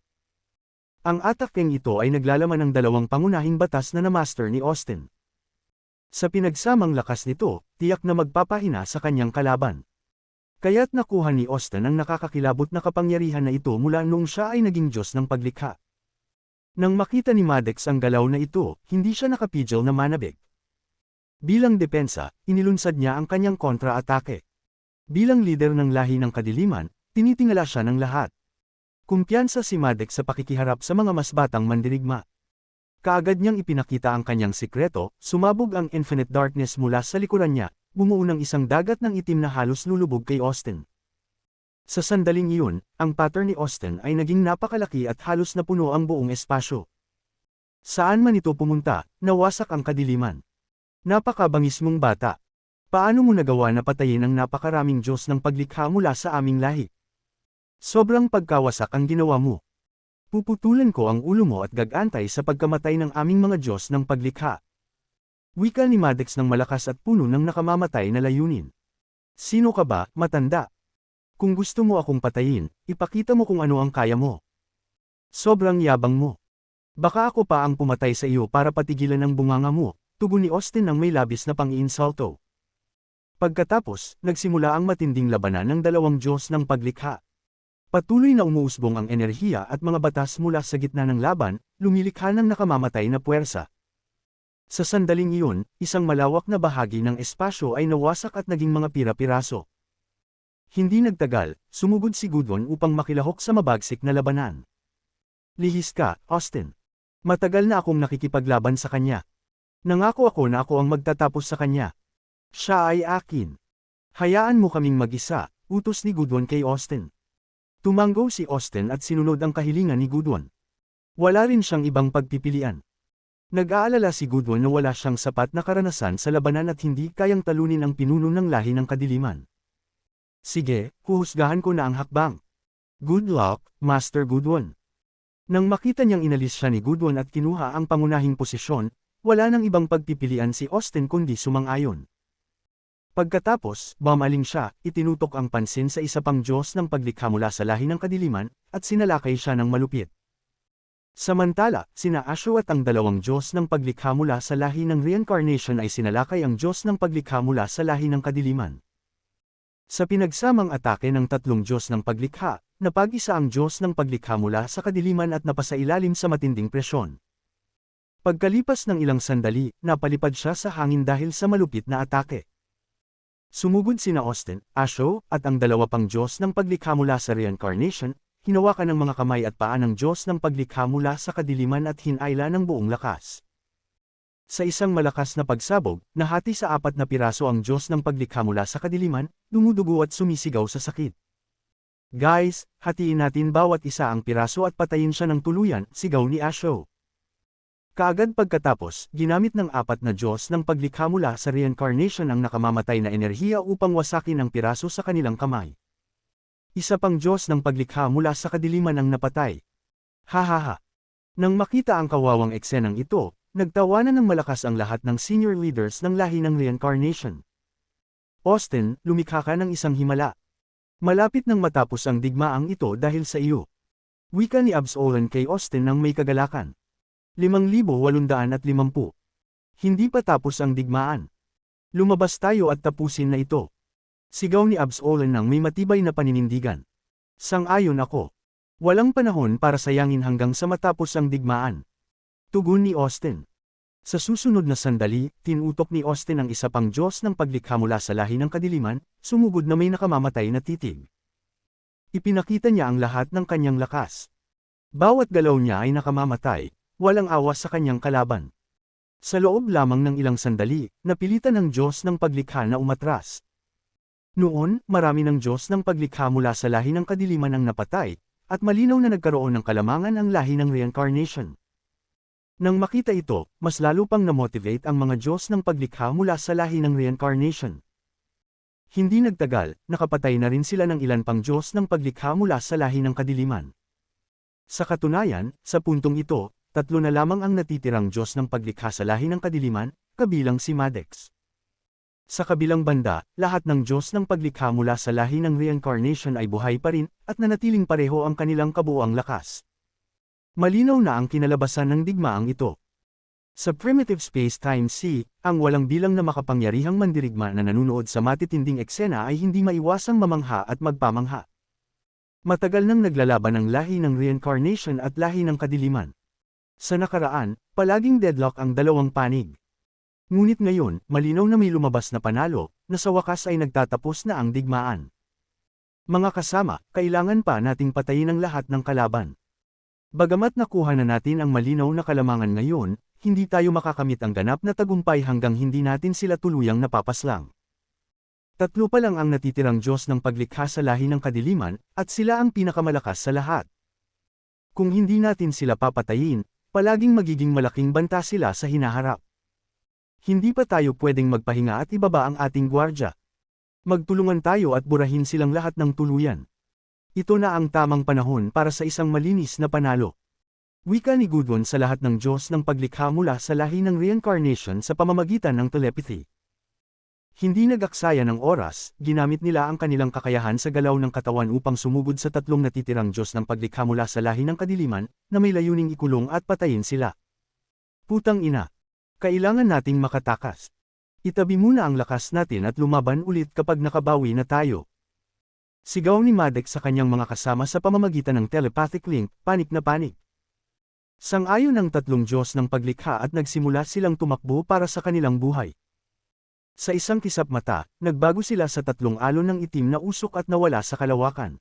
Ang atakeng ito ay naglalaman ng dalawang pangunahing batas na na-master ni Austin. Sa pinagsamang lakas nito, tiyak na magpapahina sa kanyang kalaban. Kaya't nakuha ni Austin ang nakakakilabot na kapangyarihan na ito mula noong siya ay naging Diyos ng paglikha. Nang makita ni Maddox ang galaw na ito, hindi siya nakapigil na manabik. Bilang depensa, inilunsad niya ang kanyang kontra-atake. Bilang leader ng lahi ng kadiliman, tinitingala siya ng lahat. Kumpiyansa si Maddox sa pakikiharap sa mga mas batang mandirigma. Kaagad niyang ipinakita ang kanyang sikreto, sumabog ang infinite darkness mula sa likuran niya, bumuo ng isang dagat ng itim na halos lulubog kay Austin. Sa sandaling iyon, ang pattern ni Austin ay naging napakalaki at halos napuno ang buong espasyo. Saan man ito pumunta, nawasak ang kadiliman. Napakabangis mong bata. Paano mo nagawa na patayin ang napakaraming Diyos ng paglikha mula sa aming lahi? Sobrang pagkawasak ang ginawa mo. Puputulan ko ang ulo mo at gagantay sa pagkamatay ng aming mga Diyos ng paglikha. Wika ni Maddox ng malakas at puno ng nakamamatay na layunin. Sino ka ba, matanda? Kung gusto mo akong patayin, ipakita mo kung ano ang kaya mo. Sobrang yabang mo. Baka ako pa ang pumatay sa iyo para patigilan ang bunganga mo, tugon ni Austin ng may labis na pang-iinsulto. Pagkatapos, nagsimula ang matinding labanan ng dalawang Diyos ng paglikha. Patuloy na umuusbong ang enerhiya at mga batas mula sa gitna ng laban, lumilikha ng nakamamatay na puwersa. Sa sandaling iyon, isang malawak na bahagi ng espasyo ay nawasak at naging mga pira-piraso. Hindi nagtagal, sumugod si Gudwon upang makilahok sa mabagsik na labanan. Lihis ka, Austin. Matagal na akong nakikipaglaban sa kanya. Nangako ako na ako ang magtatapos sa kanya. Siya ay akin. Hayaan mo kaming mag-isa, utos ni Gudwon kay Austin. Tumango si Austin at sinunod ang kahilingan ni Gudwon. Wala rin siyang ibang pagpipilian. Nag-aalala si Gudwon na wala siyang sapat na karanasan sa labanan at hindi kayang talunin ang pinuno ng lahi ng kadiliman. Sige, huhusgahan ko na ang hakbang. Good luck, Master Gudwon. Nang makita niyang inalis siya ni Gudwon at kinuha ang pangunahing posisyon, wala nang ibang pagpipilian si Austin kundi sumang-ayon. Pagkatapos, bumaling siya, itinutok ang pansin sa isa pang Diyos ng paglikha mula sa lahi ng kadiliman, at sinalakay siya ng malupit. Samantala, sina Asho at ang dalawang Diyos ng paglikha mula sa lahi ng reincarnation ay sinalakay ang Diyos ng paglikha mula sa lahi ng kadiliman. Sa pinagsamang atake ng tatlong Diyos ng paglikha, napag-isa ang Diyos ng paglikha mula sa kadiliman at napasailalim sa matinding presyon. Pagkalipas ng ilang sandali, napalipad siya sa hangin dahil sa malupit na atake. Sumugod sina Austin, Asho, at ang dalawa pang Diyos ng paglikha mula sa reincarnation, hinawakan ng mga kamay at paa ng Diyos ng paglikha mula sa kadiliman at hinayla ng buong lakas. Sa isang malakas na pagsabog, nahati sa 4 na piraso ang Diyos ng paglikha mula sa kadiliman, dumudugo at sumisigaw sa sakit. Guys, hatiin natin bawat isa ang piraso at patayin siya ng tuluyan, sigaw ni Asho. Kaagad pagkatapos, ginamit ng 4 na Diyos ng paglikha mula sa reincarnation ang nakamamatay na enerhiya upang wasakin ang piraso sa kanilang kamay. Isa pang Diyos ng paglikha mula sa kadiliman ang napatay. Hahaha. Nang makita ang kawawang eksenang ito, nagtawanan ng malakas ang lahat ng senior leaders ng lahi ng reincarnation. Austin, lumikha ka ng isang himala. Malapit nang matapos ang digmaang ito dahil sa iyo. Wika ni Absolon kay Austin nang may kagalakan. 5,850. Hindi pa tapos ang digmaan. Lumabas tayo at tapusin na ito. Sigaw ni Absolon nang may matibay na paninindigan. Sang-ayon ako. Walang panahon para sayangin hanggang sa matapos ang digmaan. Tugon ni Austin. Sa susunod na sandali, tinutok ni Austin ang isa pang Diyos ng paglikha mula sa lahi ng kadiliman, sumugod na may nakamamatay na titig. Ipinakita niya ang lahat ng kanyang lakas. Bawat galaw niya ay nakamamatay. Walang awas sa kanyang kalaban. Sa loob lamang ng ilang sandali, napilitan ng Diyos ng paglikha na umatras. Noon, marami ng Diyos ng paglikha mula sa lahi ng kadiliman ang napatay, at malinaw na nagkaroon ng kalamangan ang lahi ng reincarnation. Nang makita ito, mas lalo pang namotivate ang mga Diyos ng paglikha mula sa lahi ng reincarnation. Hindi nagtagal, nakapatay na rin sila ng ilan pang Diyos ng paglikha mula sa lahi ng kadiliman. Sa katunayan, sa puntong ito, 3 na lamang ang natitirang Diyos ng paglikha sa lahi ng kadiliman, kabilang si Maddox. Sa kabilang banda, lahat ng Diyos ng paglikha mula sa lahi ng reincarnation ay buhay pa rin, at nanatiling pareho ang kanilang kabuuang lakas. Malinaw na ang kinalabasan ng digmaang ito. Sa primitive space-time C, ang walang bilang na makapangyarihang mandirigma na nanunood sa matitinding eksena ay hindi maiwasang mamangha at magpamangha. Matagal nang naglalaban ang lahi ng reincarnation at lahi ng kadiliman. Sa nakaraan, palaging deadlock ang dalawang panig. Ngunit ngayon, malinaw na may lumabas na panalo, na sa wakas ay nagtatapos na ang digmaan. Mga kasama, kailangan pa nating patayin ang lahat ng kalaban. Bagamat nakuha na natin ang malinaw na kalamangan ngayon, hindi tayo makakamit ang ganap na tagumpay hanggang hindi natin sila tuluyang napapaslang. 3 pa lang ang natitirang Diyos ng paglikha sa lahi ng kadiliman, at sila ang pinakamalakas sa lahat. Kung hindi natin sila papatayin, palaging magiging malaking banta sila sa hinaharap. Hindi pa tayo pwedeng magpahinga at ibaba ang ating gwardya. Magtulungan tayo at burahin silang lahat ng tuluyan. Ito na ang tamang panahon para sa isang malinis na panalo. Wika ni Gudwon sa lahat ng Diyos ng paglikha mula sa lahi ng reincarnation sa pamamagitan ng telepathy. Hindi nag-aksaya ng oras, ginamit nila ang kanilang kakayahan sa galaw ng katawan upang sumugod sa 3 natitirang Diyos ng paglikha mula sa lahi ng kadiliman, na may layuning ikulong at patayin sila. Putang ina! Kailangan nating makatakas. Itabi muna ang lakas natin at lumaban ulit kapag nakabawi na tayo. Sigaw ni Maddox sa kanyang mga kasama sa pamamagitan ng telepathic link, panik na panik. Sang-ayon ng tatlong Diyos ng paglikha at nagsimula silang tumakbo para sa kanilang buhay. Sa isang kisap mata, nagbago sila sa tatlong alon ng itim na usok at nawala sa kalawakan.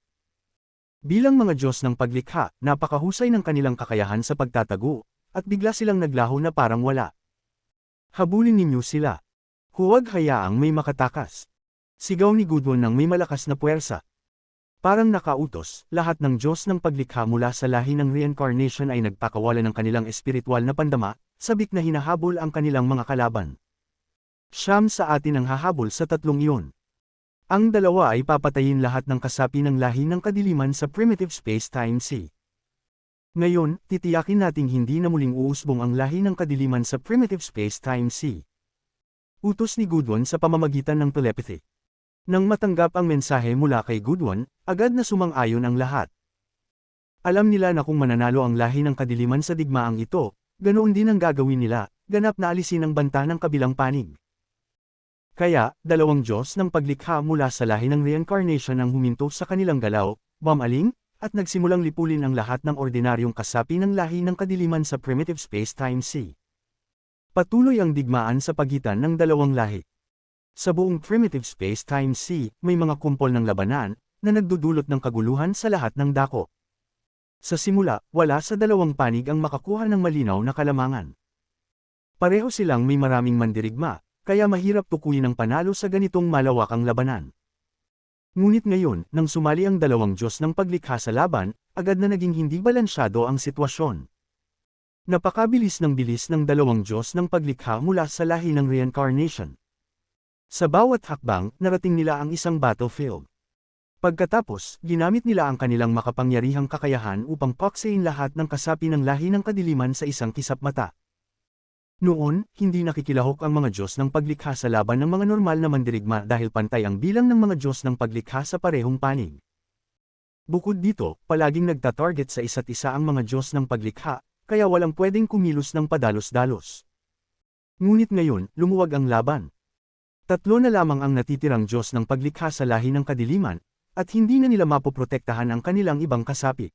Bilang mga Diyos ng paglikha, napakahusay ng kanilang kakayahan sa pagtatago, at bigla silang naglaho na parang wala. Habulin ninyo sila. Huwag hayaang may makatakas. Sigaw ni Gudwon ng may malakas na puwersa. Parang nakautos, lahat ng Diyos ng paglikha mula sa lahi ng reincarnation ay nagpakawala ng kanilang espiritual na pandama, sabik na hinahabol ang kanilang mga kalaban. Siyam sa atin ang hahabol sa tatlong iyon. Ang dalawa ay papatayin lahat ng kasapi ng lahi ng kadiliman sa primitive space-time sea. Ngayon, titiyakin nating hindi na muling uusbong ang lahi ng kadiliman sa primitive space-time sea. Utos ni Gudwon sa pamamagitan ng telepathy. Nang matanggap ang mensahe mula kay Gudwon, agad na sumang-ayon ang lahat. Alam nila na kung mananalo ang lahi ng kadiliman sa digmaang ito, ganoon din ang gagawin nila, ganap na alisin ang banta ng kabilang panig. Kaya, dalawang Diyos ng paglikha mula sa lahi ng reincarnation ang huminto sa kanilang galaw, bumaling, at nagsimulang lipulin ang lahat ng ordinaryong kasapi ng lahi ng kadiliman sa primitive space-time sea. Patuloy ang digmaan sa pagitan ng dalawang lahi. Sa buong primitive space-time sea, may mga kumpol ng labanan, na nagdudulot ng kaguluhan sa lahat ng dako. Sa simula, wala sa dalawang panig ang makakuha ng malinaw na kalamangan. Pareho silang may maraming mandirigma, kaya mahirap tukuyin ang panalo sa ganitong malawakang labanan. Ngunit ngayon, nang sumali ang dalawang Diyos ng paglikha sa laban, agad na naging hindi balansyado ang sitwasyon. Napakabilis ng bilis ng dalawang Diyos ng paglikha mula sa lahi ng reincarnation. Sa bawat hakbang, narating nila ang isang battlefield. Pagkatapos, ginamit nila ang kanilang makapangyarihang kakayahan upang paksain lahat ng kasapi ng lahi ng kadiliman sa isang kisap mata. Noon, hindi nakikilahok ang mga Diyos ng paglikha sa laban ng mga normal na mandirigma dahil pantay ang bilang ng mga Diyos ng paglikha sa parehong panig. Bukod dito, palaging nagtatarget sa isa't isa ang mga Diyos ng paglikha, kaya walang pwedeng kumilos ng padalos-dalos. Ngunit ngayon, lumuwag ang laban. Tatlo na lamang ang natitirang Diyos ng paglikha sa lahi ng kadiliman, at hindi na nila mapoprotektahan ang kanilang ibang kasapi.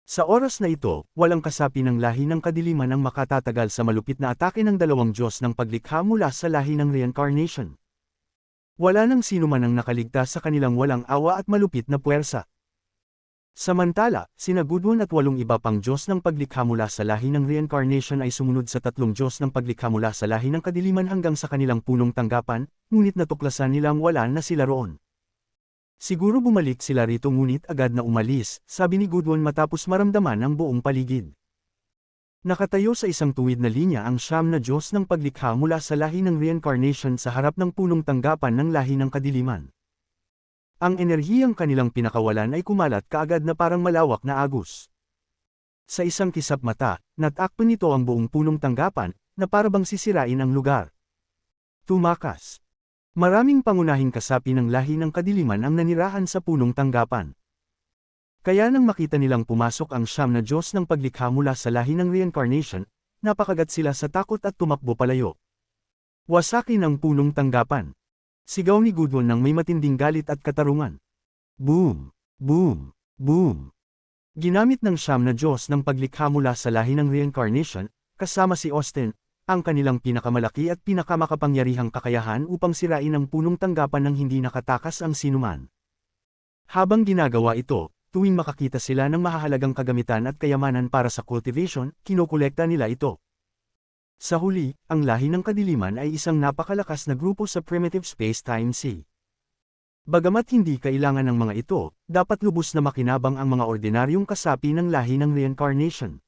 Sa oras na ito, walang kasapi ng lahi ng kadiliman ang makatatagal sa malupit na atake ng dalawang Diyos ng paglikha mula sa lahi ng reincarnation. Wala nang sino man ang nakaligtas sa kanilang walang awa at malupit na puwersa. Samantala, sina Gudwon at 8 iba pang Diyos ng paglikha mula sa lahi ng reincarnation ay sumunod sa tatlong Diyos ng paglikha mula sa lahi ng kadiliman hanggang sa kanilang punong tanggapan, ngunit natuklasan nilang wala na sila roon. Siguro bumalik sila rito ngunit agad na umalis, sabi ni Gudwon matapos maramdaman ang buong paligid. Nakatayo sa isang tuwid na linya ang 9 na Diyos ng paglikha mula sa lahi ng reincarnation sa harap ng punong tanggapan ng lahi ng kadiliman. Ang enerhiyang kanilang pinakawalan ay kumalat kaagad na parang malawak na agos. Sa isang kisap mata, natakpan nito ang buong punong tanggapan, na parabang sisirain ang lugar. Tumakas. Maraming pangunahing kasapi ng lahi ng kadiliman ang nanirahan sa punong tanggapan. Kaya nang makita nilang pumasok ang 9 na Diyos ng paglikha mula sa lahi ng reincarnation, napakagat sila sa takot at tumakbo palayo. Wasakin ang punong tanggapan. Sigaw ni Gudwon ng may matinding galit at katarungan. Boom! Boom! Boom! Ginamit ng 9 na Diyos ng paglikha mula sa lahi ng reincarnation, kasama si Austin, ang kanilang pinakamalaki at pinakamakapangyarihang kakayahan upang sirain ang punong tanggapan ng hindi nakatakas ang sinuman. Habang ginagawa ito, tuwing makakita sila ng mahahalagang kagamitan at kayamanan para sa cultivation, kinokolekta nila ito. Sa huli, ang lahi ng kadiliman ay isang napakalakas na grupo sa primitive space-time sea. Bagamat hindi kailangan ng mga ito, dapat lubos na makinabang ang mga ordinaryong kasapi ng lahi ng reincarnation.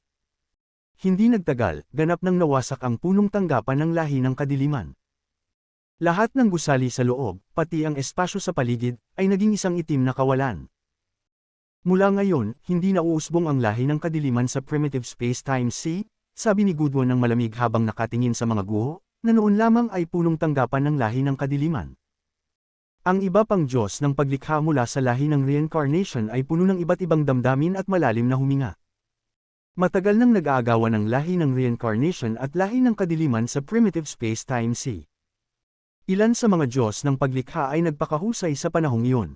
Hindi nagtagal, ganap nang nawasak ang punong tanggapan ng lahi ng kadiliman. Lahat ng gusali sa loob, pati ang espasyo sa paligid, ay naging isang itim na kawalan. Mula ngayon, hindi na uusbong ang lahi ng kadiliman sa primitive space-time sea, sabi ni Gudwon ng malamig habang nakatingin sa mga guho, na noon lamang ay punong tanggapan ng lahi ng kadiliman. Ang iba pang Diyos ng paglikha mula sa lahi ng reincarnation ay puno ng iba't ibang damdamin at malalim na huminga. Matagal nang nag-aagawan ng lahi ng reincarnation at lahi ng kadiliman sa primitive space-time sea. Ilan sa mga Diyos ng paglikha ay nagpakahusay sa panahong iyon.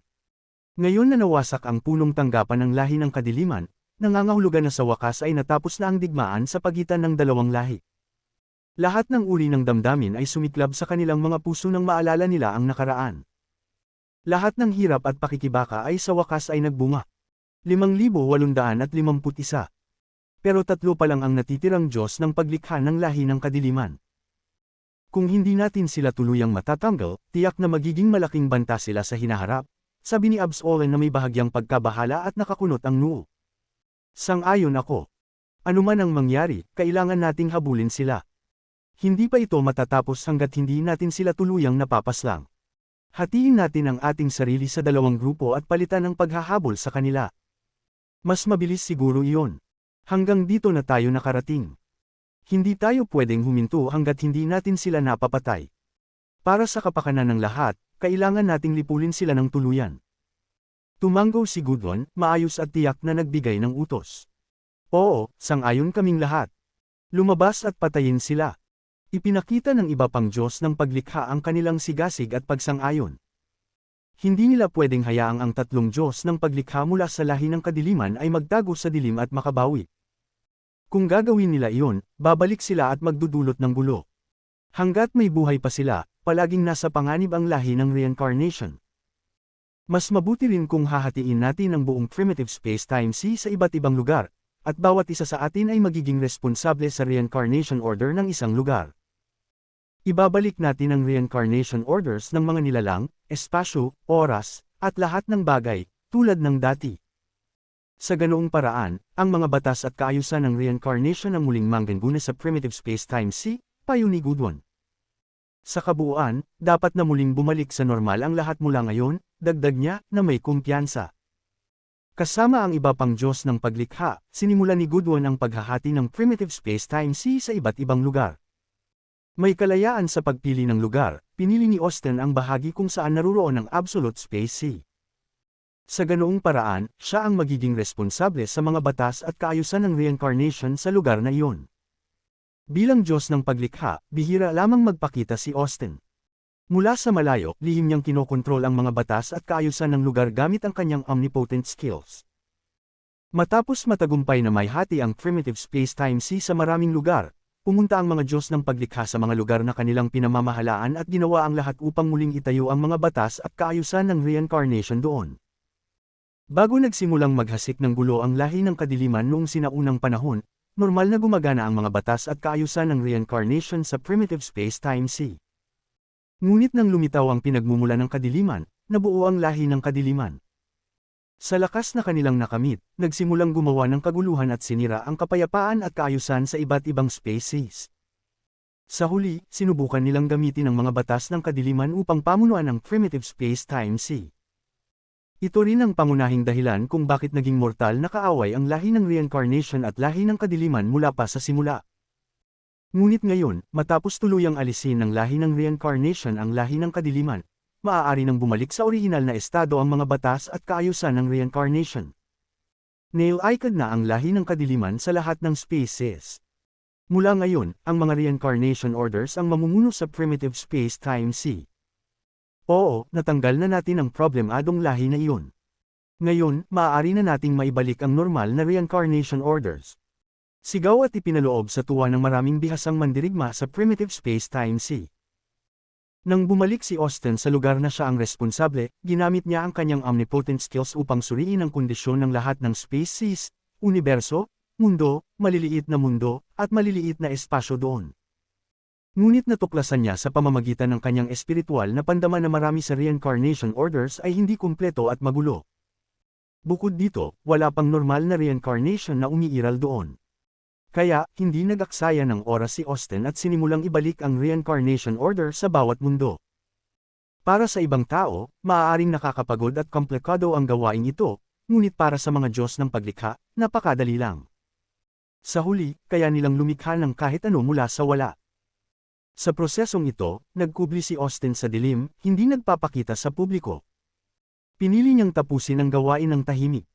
Ngayon na nawasak ang punong tanggapan ng lahi ng kadiliman, nangangahulugan na sa wakas ay natapos na ang digmaan sa pagitan ng dalawang lahi. Lahat ng uri ng damdamin ay sumiklab sa kanilang mga puso nang maalala nila ang nakaraan. Lahat ng hirap at pakikibaka ay sa wakas ay nagbunga. 5,851. Pero 3 pa lang ang natitirang Diyos ng paglikha ng lahi ng kadiliman. Kung hindi natin sila tuluyang matatanggal, tiyak na magiging malaking banta sila sa hinaharap, sabi ni Abs Olen na may bahagyang pagkabahala at nakakunot ang noo. Sang-ayon ako. Ano man ang mangyari, kailangan nating habulin sila. Hindi pa ito matatapos hanggat hindi natin sila tuluyang napapaslang. Hatiin natin ang ating sarili sa dalawang grupo at palitan ang paghahabol sa kanila. Mas mabilis siguro iyon. Hanggang dito na tayo nakarating. Hindi tayo pwedeng huminto hanggat hindi natin sila napapatay. Para sa kapakanan ng lahat, kailangan nating lipulin sila ng tuluyan. Tumanggo si Gudon, maayos at tiyak na nagbigay ng utos. Oo, sang-ayon kaming lahat. Lumabas at patayin sila. Ipinakita ng iba pang Diyos ng paglikha ang kanilang sigasig at pagsang-ayon. Hindi nila pwedeng hayaang ang 3 Diyos ng paglikha mula sa lahi ng kadiliman ay magtago sa dilim at makabawi. Kung gagawin nila iyon, babalik sila at magdudulot ng gulo. Hanggat may buhay pa sila, palaging nasa panganib ang lahi ng reincarnation. Mas mabuti rin kung hahatiin natin ang buong primitive space-time-sea sa iba't ibang lugar, at bawat isa sa atin ay magiging responsable sa reincarnation order ng isang lugar. Ibabalik natin ang reincarnation orders ng mga nilalang, espasyo, oras, at lahat ng bagay, tulad ng dati. Sa ganoong paraan, ang mga batas at kaayusan ng reincarnation ang muling manggana sa primitive space-time-sea, payo ni Gudon. Sa kabuuan, dapat na muling bumalik sa normal ang lahat mula ngayon, dagdag niya, na may kumpiyansa. Kasama ang iba pang Diyos ng paglikha, sinimulan ni Gudon ang paghahati ng primitive space-time-sea sa iba't ibang lugar. May kalayaan sa pagpili ng lugar, pinili ni Austin ang bahagi kung saan naruroon ang absolute space-sea. Sa ganoong paraan, siya ang magiging responsable sa mga batas at kaayusan ng reincarnation sa lugar na iyon. Bilang Diyos ng paglikha, bihira lamang magpakita si Austin. Mula sa malayo, lihim niyang kinokontrol ang mga batas at kaayusan ng lugar gamit ang kanyang omnipotent skills. Matapos matagumpay na maihati ang primitive space-time-sea sa maraming lugar, pumunta ang mga Diyos ng paglikha sa mga lugar na kanilang pinamamahalaan at ginawa ang lahat upang muling itayo ang mga batas at kaayusan ng reincarnation doon. Bago nagsimulang maghasik ng gulo ang lahi ng kadiliman noong sinaunang panahon, normal na gumagana ang mga batas at kaayusan ng reincarnation sa primitive space-time-sea. Ngunit nang lumitaw ang pinagmumula ng kadiliman, nabuo ang lahi ng kadiliman. Sa lakas na kanilang nakamit, nagsimulang gumawa ng kaguluhan at sinira ang kapayapaan at kaayusan sa iba't ibang species. Sa huli, sinubukan nilang gamitin ang mga batas ng kadiliman upang pamunuan ang primitive space-time-sea. Ito rin ang pangunahing dahilan kung bakit naging mortal na kaaway ang lahi ng reincarnation at lahi ng kadiliman mula pa sa simula. Ngunit ngayon, matapos tuluyang alisin ng lahi ng reincarnation ang lahi ng kadiliman, maaari nang bumalik sa orihinal na estado ang mga batas at kaayusan ng reincarnation. Nail-icon na ang lahi ng kadiliman sa lahat ng species. Mula ngayon, ang mga reincarnation orders ang mamumuno sa primitive space-time-sea. Oo, natanggal na natin ang problemadong lahi na iyon. Ngayon, maaari na nating maibalik ang normal na reincarnation orders. Sigaw at ipinaloob sa tuwa ng maraming bihasang mandirigma sa primitive space-time-sea. Nang bumalik si Austin sa lugar na siya ang responsable, ginamit niya ang kanyang omnipotent skills upang suriin ang kondisyon ng lahat ng species, universo, mundo, maliliit na mundo, at maliliit na espasyo doon. Ngunit natuklasan niya sa pamamagitan ng kanyang espiritual na pandaman na marami sa reincarnation orders ay hindi kumpleto at magulo. Bukod dito, wala pang normal na reincarnation na umiiral doon. Kaya, hindi nag-aksaya ng oras si Austin at sinimulang ibalik ang reincarnation order sa bawat mundo. Para sa ibang tao, maaaring nakakapagod at komplikado ang gawain ito, ngunit para sa mga Diyos ng paglikha, napakadali lang. Sa huli, kaya nilang lumikha ng kahit ano mula sa wala. Sa prosesong ito, nagkubli si Austin sa dilim, hindi nagpapakita sa publiko. Pinili niyang tapusin ang gawain ng tahimik.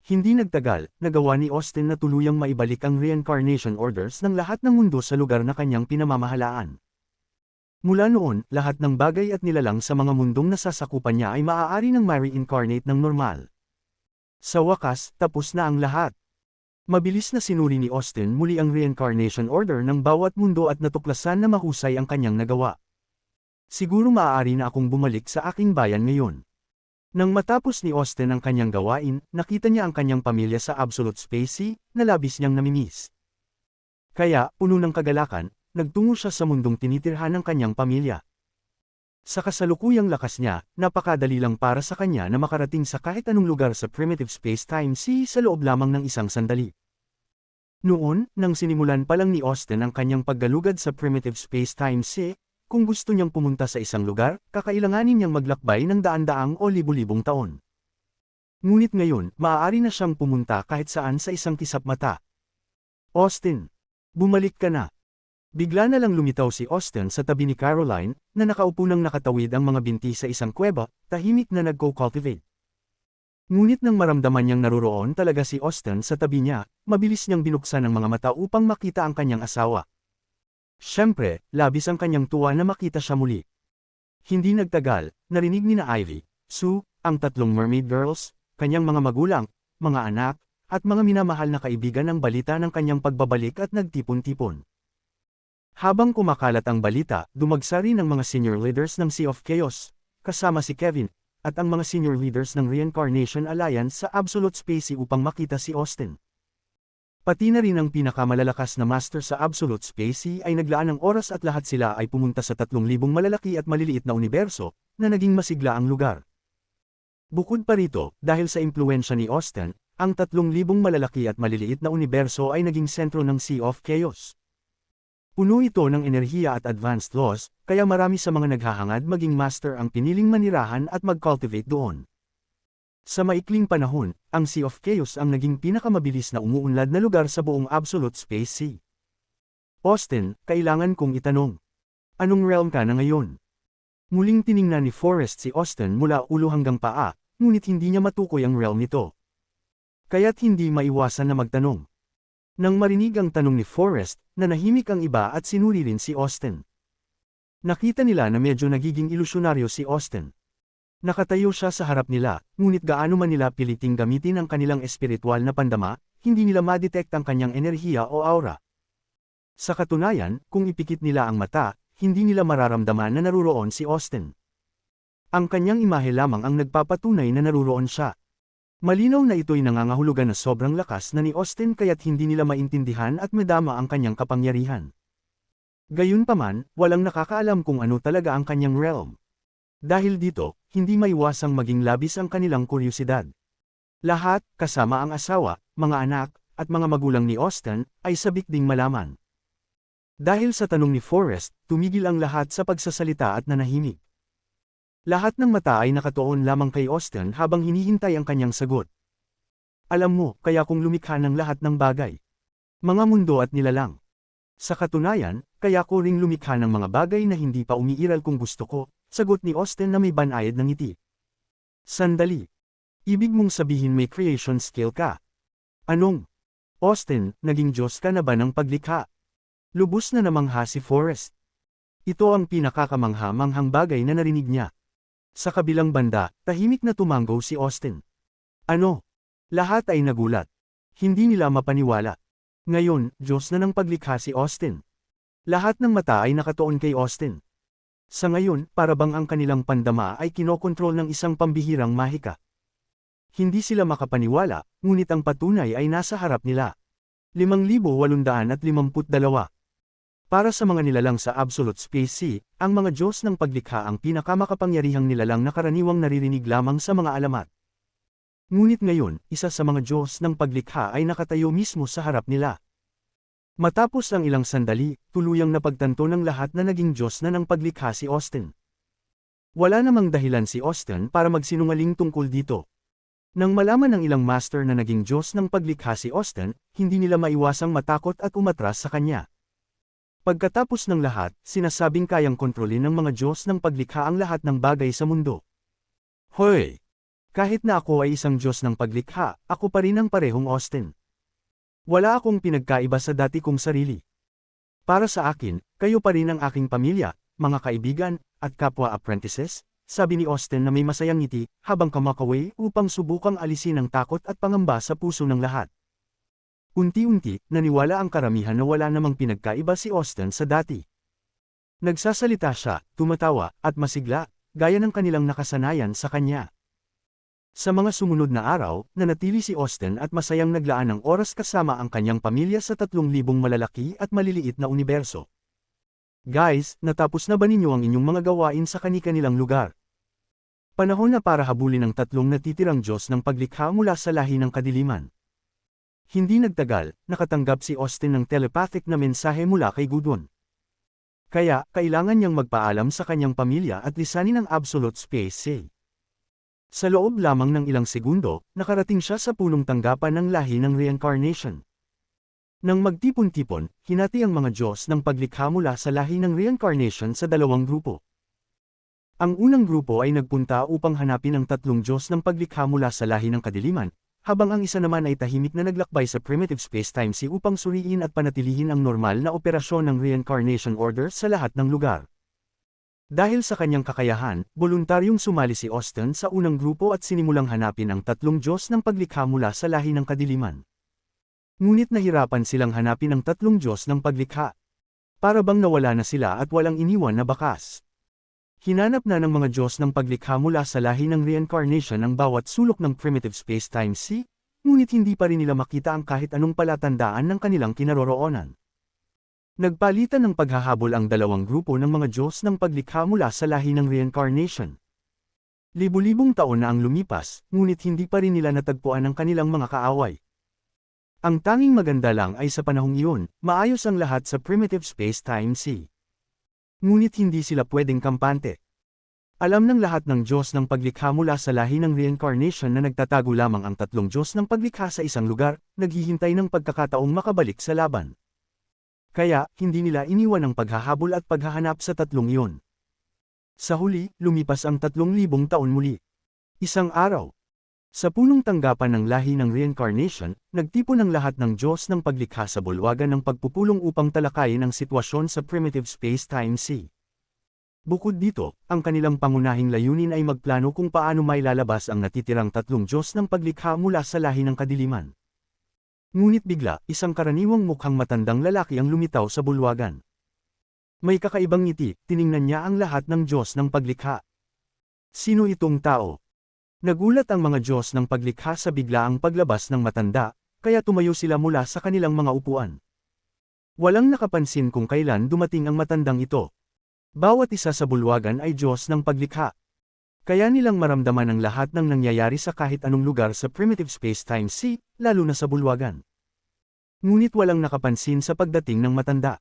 Hindi nagtagal, nagawa ni Austin na tuluyang maibalik ang reincarnation orders ng lahat ng mundo sa lugar na kanyang pinamamahalaan. Mula noon, lahat ng bagay at nilalang sa mga mundong nasasakupan niya ay maaari ng ma-reincarnate ng normal. Sa wakas, tapos na ang lahat. Mabilis na sinuri ni Austin muli ang reincarnation order ng bawat mundo at natuklasan na mahusay ang kanyang nagawa. Siguro maaari na akong bumalik sa aking bayan ngayon. Nang matapos ni Austin ang kanyang gawain, nakita niya ang kanyang pamilya sa Absolute Space na labis niyang namimiss. Kaya, puno ng kagalakan, nagtungo siya sa mundong tinitirhan ng kanyang pamilya. Sa kasalukuyang lakas niya, napakadali lang para sa kanya na makarating sa kahit anong lugar sa primitive space-time sea sa loob lamang ng isang sandali. Noon, nang sinimulan pa lang ni Austin ang kanyang paggalugad sa primitive space-time sea, kung gusto niyang pumunta sa isang lugar, kakailanganin niyang maglakbay ng daan-daang o libu-libong taon. Ngunit ngayon, maaari na siyang pumunta kahit saan sa isang kisap mata. Austin, bumalik ka na. Bigla na lang lumitaw si Austin sa tabi ni Caroline, na nakaupo nang nakatawid ang mga binti sa isang kuweba, tahimik na nagko-cultivate. Ngunit nang maramdaman niyang naruroon talaga si Austin sa tabi niya, mabilis niyang binuksan ang mga mata upang makita ang kanyang asawa. Siyempre, labis ang kanyang tuwa na makita siya muli. Hindi nagtagal, narinig ni na Ivy, Sue, ang tatlong mermaid girls, kanyang mga magulang, mga anak, at mga minamahal na kaibigan ang balita ng kanyang pagbabalik at nagtipon-tipon. Habang kumakalat ang balita, dumagsa rin ang mga senior leaders ng Sea of Chaos, kasama si Kevin, at ang mga senior leaders ng Reincarnation Alliance sa Absolute Space upang makita si Austin. Pati na rin ang pinakamalalakas na master sa Absolute Space ay naglaan ng oras at lahat sila ay pumunta sa 3,000 malalaki at maliliit na universo, na naging masigla ang lugar. Bukod pa rito, dahil sa impluwensya ni Austin, ang 3,000 malalaki at maliliit na universo ay naging sentro ng Sea of Chaos. Puno ito ng enerhiya at advanced laws, kaya marami sa mga naghahangad maging master ang piniling manirahan at mag-cultivate doon. Sa maikling panahon, ang Sea of Chaos ang naging pinakamabilis na umuunlad na lugar sa buong Absolute Space Sea. Austin, kailangan kong itanong. Anong realm ka na ngayon? Muling tiningnan ni Forrest si Austin mula ulo hanggang paa, ngunit hindi niya matukoy ang realm nito. Kaya't hindi maiwasan na magtanong. Nang marinig ang tanong ni Forrest, nanahimik ang iba at sinuri rin si Austin. Nakita nila na medyo nagiging ilusyonaryo si Austin. Nakatayo siya sa harap nila, ngunit gaano man nila piliting gamitin ang kanilang espiritual na pandama, hindi nila madetect ang kanyang enerhiya o aura. Sa katunayan, kung ipikit nila ang mata, hindi nila mararamdaman na naruroon si Austin. Ang kanyang imahe lamang ang nagpapatunay na naruroon siya. Malinaw na ito'y nangangahulugan na sobrang lakas na ni Austin kaya't hindi nila maintindihan at madama ang kanyang kapangyarihan. Gayunpaman, walang nakakaalam kung ano talaga ang kanyang realm. Dahil dito, hindi maiwasang maging labis ang kanilang kuryosidad. Lahat, kasama ang asawa, mga anak, at mga magulang ni Austin, ay sabik ding malaman. Dahil sa tanong ni Forrest, tumigil ang lahat sa pagsasalita at nanahimik. Lahat ng mata ay nakatuon lamang kay Austin habang hinihintay ang kanyang sagot. Alam mo, kaya kong lumikha ng lahat ng bagay. Mga mundo at nilalang. Sa katunayan, kaya ko ring lumikha ng mga bagay na hindi pa umiiral kung gusto ko, sagot ni Austin na may banayad ng ngiti. Sandali. Ibig mong sabihin may creation skill ka? Anong? Austin, naging Diyos ka na ba ng paglikha? Lubos na namangha si Forrest. Ito ang pinakakamangha-manghang bagay na narinig niya. Sa kabilang banda, tahimik na tumanggo si Austin. Ano? Lahat ay nagulat. Hindi nila mapaniwala. Ngayon, Diyos na ng paglikha si Austin. Lahat ng mata ay nakatuon kay Austin. Sa ngayon, para bang ang kanilang pandama ay kinokontrol ng isang pambihirang mahika. Hindi sila makapaniwala, ngunit ang patunay ay nasa harap nila. 5,852. Para sa mga nilalang sa Absolute Space Sea, ang mga Diyos ng paglikha ang pinakamakapangyarihang nilalang na karaniwang naririnig lamang sa mga alamat. Ngunit ngayon, isa sa mga Diyos ng paglikha ay nakatayo mismo sa harap nila. Matapos ang ilang sandali, tuluyang napagtanto ng lahat na naging Diyos na ng paglikha si Austin. Wala namang dahilan si Austin para magsinungaling tungkol dito. Nang malaman ng ilang master na naging Diyos ng paglikha si Austin, hindi nila maiwasang matakot at umatras sa kanya. Pagkatapos ng lahat, sinasabing kayang kontrolin ng mga Diyos ng paglikha ang lahat ng bagay sa mundo. Hoy! Kahit na ako ay isang Diyos ng paglikha, ako pa rin ang parehong Austin. Wala akong pinagkaiba sa dati kong sarili. Para sa akin, kayo pa rin ang aking pamilya, mga kaibigan, at kapwa apprentices, sabi ni Austin na may masayang ngiti habang kumakaway upang subukang alisin ang takot at pangamba sa puso ng lahat. Unti-unti, naniwala ang karamihan na wala namang pinagkaiba si Austin sa dati. Nagsasalita siya, tumatawa, at masigla, gaya ng kanilang nakasanayan sa kanya. Sa mga sumunod na araw, nanatili si Austin at masayang naglaan ng oras kasama ang kanyang pamilya sa 3,000 malalaki at maliliit na universo. Guys, natapos na ba ninyo ang inyong mga gawain sa kani-kanilang lugar? Panahon na para habulin ang 3 natitirang Diyos ng paglikha mula sa lahi ng kadiliman. Hindi nagtagal, nakatanggap si Austin ng telepathic na mensahe mula kay Gudwon. Kaya, kailangan niyang magpaalam sa kanyang pamilya at lisanin ang Absolute Space Say. Sa loob lamang ng ilang segundo, nakarating siya sa punong tanggapan ng lahi ng reincarnation. Nang magtipon-tipon, hinati ang mga Diyos ng paglikha mula sa lahi ng reincarnation sa 2 grupo. Ang unang grupo ay nagpunta upang hanapin ang 3 Diyos ng paglikha mula sa lahi ng kadiliman, habang ang isa naman ay tahimik na naglakbay sa primitive space-time sea upang suriin at panatilihin ang normal na operasyon ng reincarnation order sa lahat ng lugar. Dahil sa kanyang kakayahan, voluntaryong sumali si Austin sa unang grupo at sinimulang hanapin ang 3 Diyos ng paglikha mula sa lahi ng kadiliman. Ngunit nahirapan silang hanapin ang 3 Diyos ng paglikha. Para bang nawala na sila at walang iniwan na bakas. Hinanap na ng mga Diyos ng paglikha mula sa lahi ng reincarnation ang bawat sulok ng primitive space-time sea, ngunit hindi pa rin nila makita ang kahit anong palatandaan ng kanilang kinaroroonan. Nagpalitan ng paghahabol ang 2 grupo ng mga Diyos ng paglikha mula sa lahi ng reincarnation. Libu-libong taon na ang lumipas, ngunit hindi pa rin nila natagpuan ang kanilang mga kaaway. Ang tanging maganda lang ay sa panahong iyon, maayos ang lahat sa primitive space-time sea. Ngunit hindi sila pwedeng kampante. Alam ng lahat ng Diyos ng paglikha mula sa lahi ng reincarnation na nagtatago lamang ang 3 Diyos ng paglikha sa isang lugar, naghihintay ng pagkakataong makabalik sa laban. Kaya, hindi nila iniwan ang paghahabol at paghahanap sa 3 iyon. Sa huli, lumipas ang 3,000 taon muli. Isang araw. Sa punong tanggapan ng lahi ng reincarnation, nagtipon ang lahat ng Diyos ng paglikha sa bulwagan ng pagpupulong upang talakayin ang sitwasyon sa primitive space-time sea. Bukod dito, ang kanilang pangunahing layunin ay magplano kung paano mailalabas ang natitirang 3 Diyos ng paglikha mula sa lahi ng kadiliman. Ngunit bigla, isang karaniwang mukhang matandang lalaki ang lumitaw sa bulwagan. May kakaibang ngiti, tiningnan niya ang lahat ng Diyos ng paglikha. Sino itong tao? Nagulat ang mga Diyos ng paglikha sa biglaang paglabas ng matanda, kaya tumayo sila mula sa kanilang mga upuan. Walang nakapansin kung kailan dumating ang matandang ito. Bawat isa sa bulwagan ay Diyos ng paglikha. Kaya nilang maramdaman ang lahat ng nangyayari sa kahit anong lugar sa primitive space-time sea, lalo na sa bulwagan. Ngunit walang nakapansin sa pagdating ng matanda.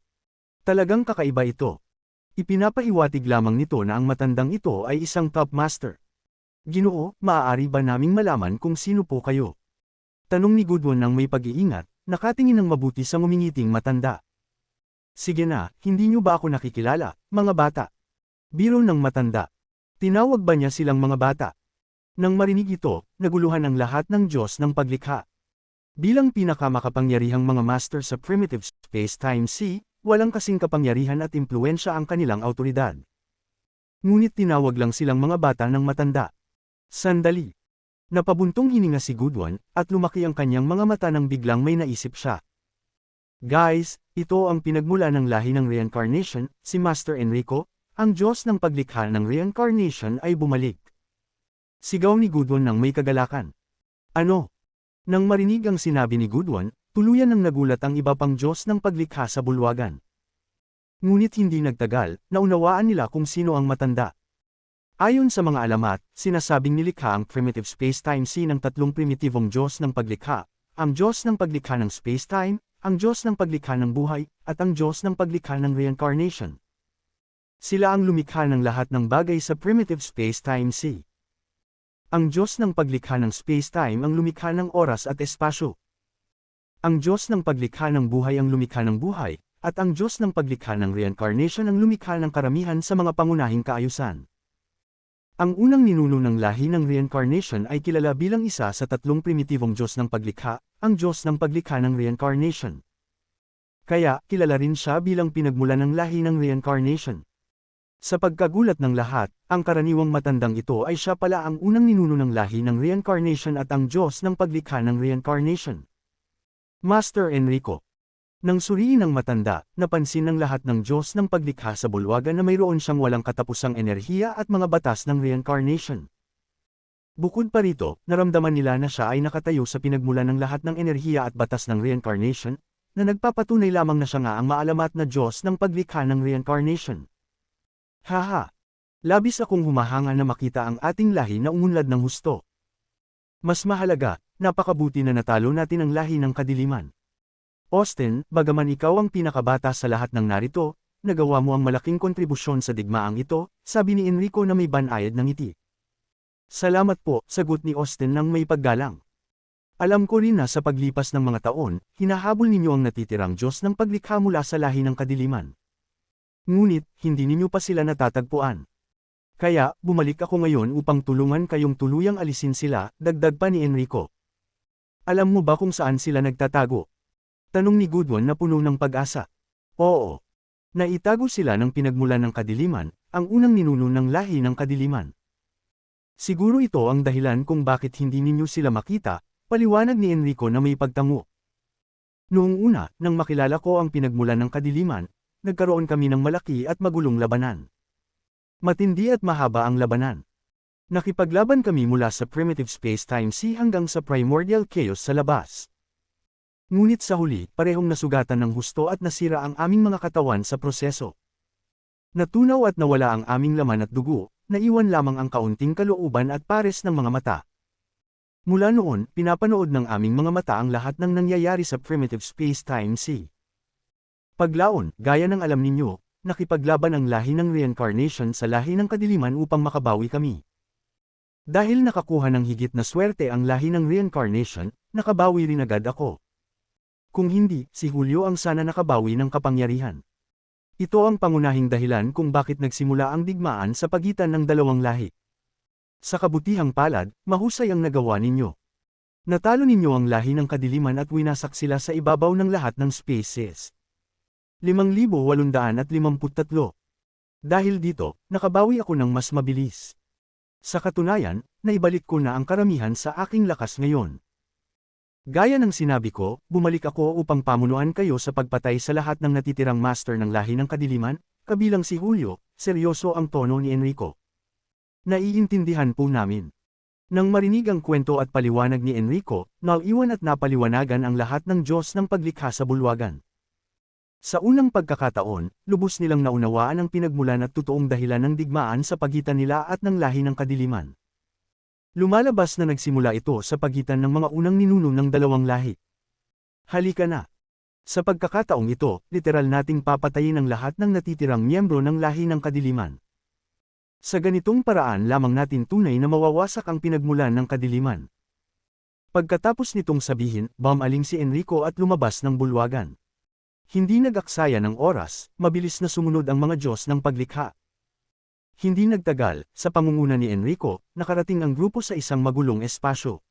Talagang kakaiba ito. Ipinapaiwatig lamang nito na ang matandang ito ay isang top master. Ginoo, maaari ba naming malaman kung sino po kayo? Tanong ni Gudwon ng may pag-iingat, nakatingin ng mabuti sa ngumingiting matanda. Sige na, hindi niyo ba ako nakikilala, mga bata? Biro ng matanda. Tinawag ba niya silang mga bata? Nang marinig ito, naguluhan ang lahat ng Diyos ng paglikha. Bilang pinakamakapangyarihang mga master sa primitive space-time sea, walang kasing kapangyarihan at impluensya ang kanilang awtoridad. Ngunit tinawag lang silang mga bata ng matanda. Sandali. Napabuntong hininga si Gudwon, at lumaki ang kanyang mga mata nang biglang may naisip siya. Guys, ito ang pinagmula ng lahi ng reincarnation, si Master Enrico, ang Diyos ng paglikha ng reincarnation ay bumalik. Sigaw ni Gudwon ng may kagalakan. Ano? Nang marinig ang sinabi ni Gudwon, tuluyan nang nagulat ang iba pang Diyos ng paglikha sa bulwagan. Ngunit hindi nagtagal, naunawaan nila kung sino ang matanda. Ayon sa mga alamat, sinasabing nilikha ang primitive space-time sea ng 3 primitibong Diyos ng paglikha, ang Diyos ng paglikha ng space-time, ang Diyos ng paglikha ng buhay, at ang Diyos ng paglikha ng reincarnation. Sila ang lumikha ng lahat ng bagay sa primitive space-time sea. Ang Diyos ng paglikha ng space-time ang lumikha ng oras at espasyo. Ang Diyos ng paglikha ng buhay ang lumikha ng buhay, at ang Diyos ng paglikha ng reincarnation ang lumikha ng karamihan sa mga pangunahing kaayusan. Ang unang ninuno ng lahi ng reincarnation ay kilala bilang isa sa 3 primitibong Diyos ng paglikha, ang Diyos ng paglikha ng reincarnation. Kaya, kilala rin siya bilang pinagmulan ng lahi ng reincarnation. Sa pagkagulat ng lahat, ang karaniwang matandang ito ay siya pala ang unang ninuno ng lahi ng reincarnation at ang Diyos ng paglikha ng reincarnation. Master Enrico. Nang suriin ng matanda, napansin ng lahat ng Diyos ng paglikha sa bulwagan na mayroon siyang walang katapusang enerhiya at mga batas ng reincarnation. Bukod pa rito, naramdaman nila na siya ay nakatayo sa pinagmulan ng lahat ng enerhiya at batas ng reincarnation, na nagpapatunay lamang na siya nga ang maalamat na Diyos ng paglikha ng reincarnation. Haha! Labis akong humahanga na makita ang ating lahi na umunlad ng husto. Mas mahalaga, napakabuti na natalo natin ang lahi ng kadiliman. Austin, bagaman ikaw ang pinakabata sa lahat ng narito, nagawa mo ang malaking kontribusyon sa digmaang ito, sabi ni Enrico na may banayad ng ngiti. Salamat po, sagot ni Austin nang may paggalang. Alam ko rin na sa paglipas ng mga taon, hinahabol ninyo ang natitirang Diyos ng paglikha mula sa lahi ng kadiliman. Ngunit, hindi ninyo pa sila natatagpuan. Kaya, bumalik ako ngayon upang tulungan kayong tuluyang alisin sila, dagdag pa ni Enrico. Alam mo ba kung saan sila nagtatago? Tanong ni Goodwin na puno ng pag-asa. Oo. Naitago sila ng pinagmulan ng kadiliman, ang unang ninuno ng lahi ng kadiliman. Siguro ito ang dahilan kung bakit hindi ninyo sila makita, paliwanag ni Enrico na may pagtango. Noong una, nang makilala ko ang pinagmulan ng kadiliman, nagkaroon kami ng malaki at magulong labanan. Matindi at mahaba ang labanan. Nakipaglaban kami mula sa primitive space-time sea hanggang sa primordial chaos sa labas. Ngunit sa huli, parehong nasugatan ng husto at nasira ang aming mga katawan sa proseso. Natunaw at nawala ang aming laman at dugo, naiwan lamang ang kaunting kalooban at pares ng mga mata. Mula noon, pinapanood ng aming mga mata ang lahat ng nangyayari sa primitive space-time sea. Paglaon, gaya ng alam ninyo, nakipaglaban ang lahi ng reincarnation sa lahi ng kadiliman upang makabawi kami. Dahil nakakuha ng higit na swerte ang lahi ng reincarnation, nakabawi rin agad ako. Kung hindi, si Julio ang sana nakabawi ng kapangyarihan. Ito ang pangunahing dahilan kung bakit nagsimula ang digmaan sa pagitan ng dalawang lahi. Sa kabutihang palad, mahusay ang nagawa ninyo. Natalo ninyo ang lahi ng kadiliman at winasak sila sa ibabaw ng lahat ng spaces. 5,853. Dahil dito, nakabawi ako ng mas mabilis. Sa katunayan, naibalik ko na ang karamihan sa aking lakas ngayon. Gaya ng sinabi ko, bumalik ako upang pamunuan kayo sa pagpatay sa lahat ng natitirang master ng lahi ng kadiliman, kabilang si Julio, seryoso ang tono ni Enrico. Naiintindihan po namin. Nang marinig ang kwento at paliwanag ni Enrico, naiwan at napaliwanagan ang lahat ng Diyos ng paglikha sa bulwagan. Sa unang pagkakataon, lubos nilang naunawaan ang pinagmulan at totoong dahilan ng digmaan sa pagitan nila at ng lahi ng kadiliman. Lumalabas na nagsimula ito sa pagitan ng mga unang ninuno ng dalawang lahi. Halika na. Sa pagkakataong ito, literal nating papatayin ang lahat ng natitirang miyembro ng lahi ng kadiliman. Sa ganitong paraan lamang natin tunay na mawawasak ang pinagmulan ng kadiliman. Pagkatapos nitong sabihin, bumaling si Enrico at lumabas ng bulwagan. Hindi nag-aksaya ng oras, mabilis na sumunod ang mga Diyos ng paglikha. Hindi nagtagal, sa pangunguna ni Enrico, nakarating ang grupo sa isang magulong espasyo.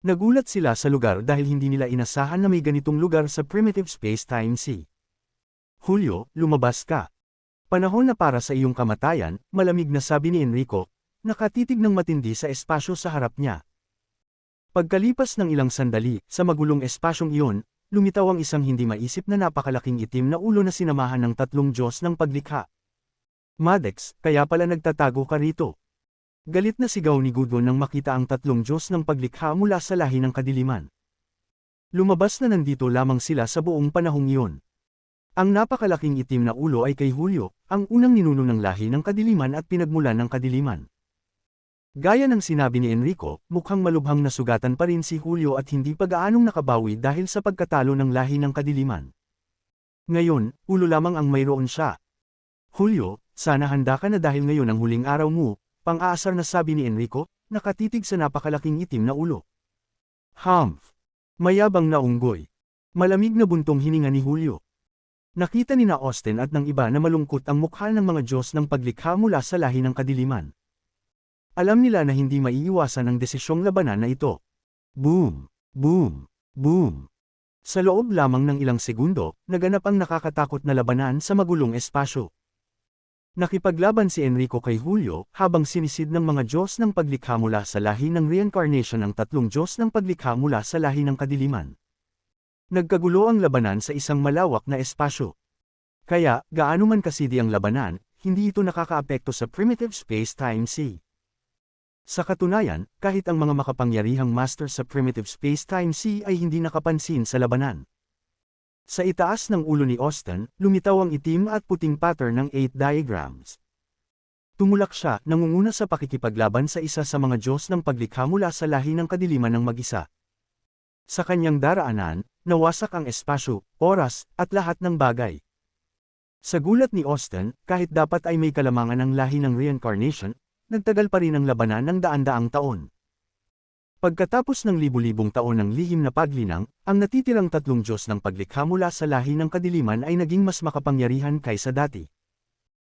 Nagulat sila sa lugar dahil hindi nila inasahan na may ganitong lugar sa primitive space-time sea. Julio, lumabas ka. Panahon na para sa iyong kamatayan, malamig na sabi ni Enrico, nakatitig ng matindi sa espasyo sa harap niya. Pagkalipas ng ilang sandali, sa magulong espasyong iyon, lumitaw ang isang hindi maisip na napakalaking itim na ulo na sinamahan ng tatlong Diyos ng paglikha. Maddox, kaya pala nagtatago ka rito. Galit na sigaw ni Goodwin nang makita ang tatlong Diyos ng paglikha mula sa lahi ng kadiliman. Lumabas na nandito lamang sila sa buong panahong iyon. Ang napakalaking itim na ulo ay kay Julio, ang unang ninuno ng lahi ng kadiliman at pinagmulan ng kadiliman. Gaya ng sinabi ni Enrico, mukhang malubhang nasugatan pa rin si Julio at hindi pa gaanong nakabawi dahil sa pagkatalo ng lahi ng kadiliman. Ngayon, ulo lamang ang mayroon siya. Julio, sana handa ka na dahil ngayon ang huling araw mo, pang-aasar na sabi ni Enrico, nakatitig sa napakalaking itim na ulo. Humph! Mayabang na unggoy. Malamig na buntong hininga ni Julio. Nakita ni na Austin at ng iba na malungkot ang mukha ng mga Diyos ng paglikha mula sa lahi ng kadiliman. Alam nila na hindi maiiwasan ang desisyong labanan na ito. Boom! Boom! Boom! Sa loob lamang ng ilang segundo, naganap ang nakakatakot na labanan sa magulong espasyo. Nakipaglaban si Enrico kay Julio habang sinisid ng mga Diyos ng paglikha mula sa lahi ng reincarnation ang tatlong Diyos ng paglikha mula sa lahi ng kadiliman. Nagkagulo ang labanan sa isang malawak na espasyo. Kaya, gaano man kasidi ang labanan, hindi ito nakakaapekto sa primitive space-time-sea. Sa katunayan, kahit ang mga makapangyarihang master sa primitive space-time-sea ay hindi nakapansin sa labanan. Sa itaas ng ulo ni Austin, lumitaw ang itim at puting pattern ng 8 diagrams. Tumulak siya, nangunguna sa pakikipaglaban sa isa sa mga Diyos ng paglikha mula sa lahi ng kadiliman ng mag-isa. Sa kanyang daraanan, nawasak ang espasyo, oras, at lahat ng bagay. Sa gulat ni Austin, kahit dapat ay may kalamangan ng lahi ng reincarnation, nagtagal pa rin ang labanan ng daan-daang taon. Pagkatapos ng libu-libong taon ng lihim na paglinang, ang natitirang tatlong Diyos ng paglikha mula sa lahi ng kadiliman ay naging mas makapangyarihan kaysa dati.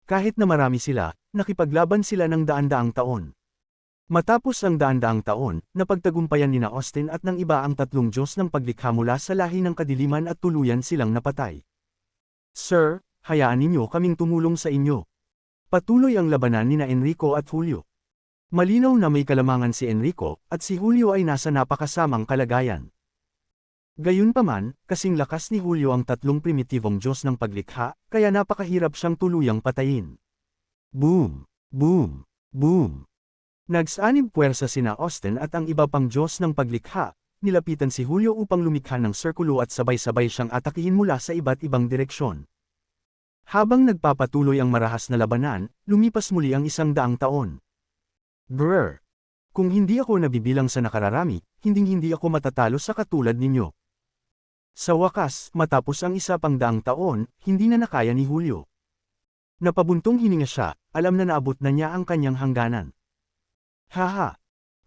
Kahit na marami sila, nakipaglaban sila ng daan-daang taon. Matapos ang daan-daang taon, napagtagumpayan nina Austin at ng iba ang tatlong Diyos ng paglikha mula sa lahi ng kadiliman at tuluyan silang napatay. Sir, hayaan ninyo kaming tumulong sa inyo. Patuloy ang labanan nina Enrico at Julio. Malinaw na may kalamangan si Enrico, at si Julio ay nasa napakasamang kalagayan. Gayunpaman, kasing lakas ni Julio ang tatlong primitibong Diyos ng paglikha, kaya napakahirap siyang tuluyang patayin. Boom! Boom! Boom! Nagsanib puwersa sina Austin at ang iba pang Diyos ng paglikha, nilapitan si Julio upang lumikha ng sirkulo at sabay-sabay siyang atakihin mula sa iba't ibang direksyon. Habang nagpapatuloy ang marahas na labanan, lumipas muli ang 100 taon. Brr! Kung hindi ako nabibilang sa nakararami, hinding-hindi ako matatalo sa katulad ninyo. Sa wakas, matapos ang 100 taon, hindi na nakaya ni Julio. Napabuntong hininga siya, alam na naabot na niya ang kanyang hangganan. Haha!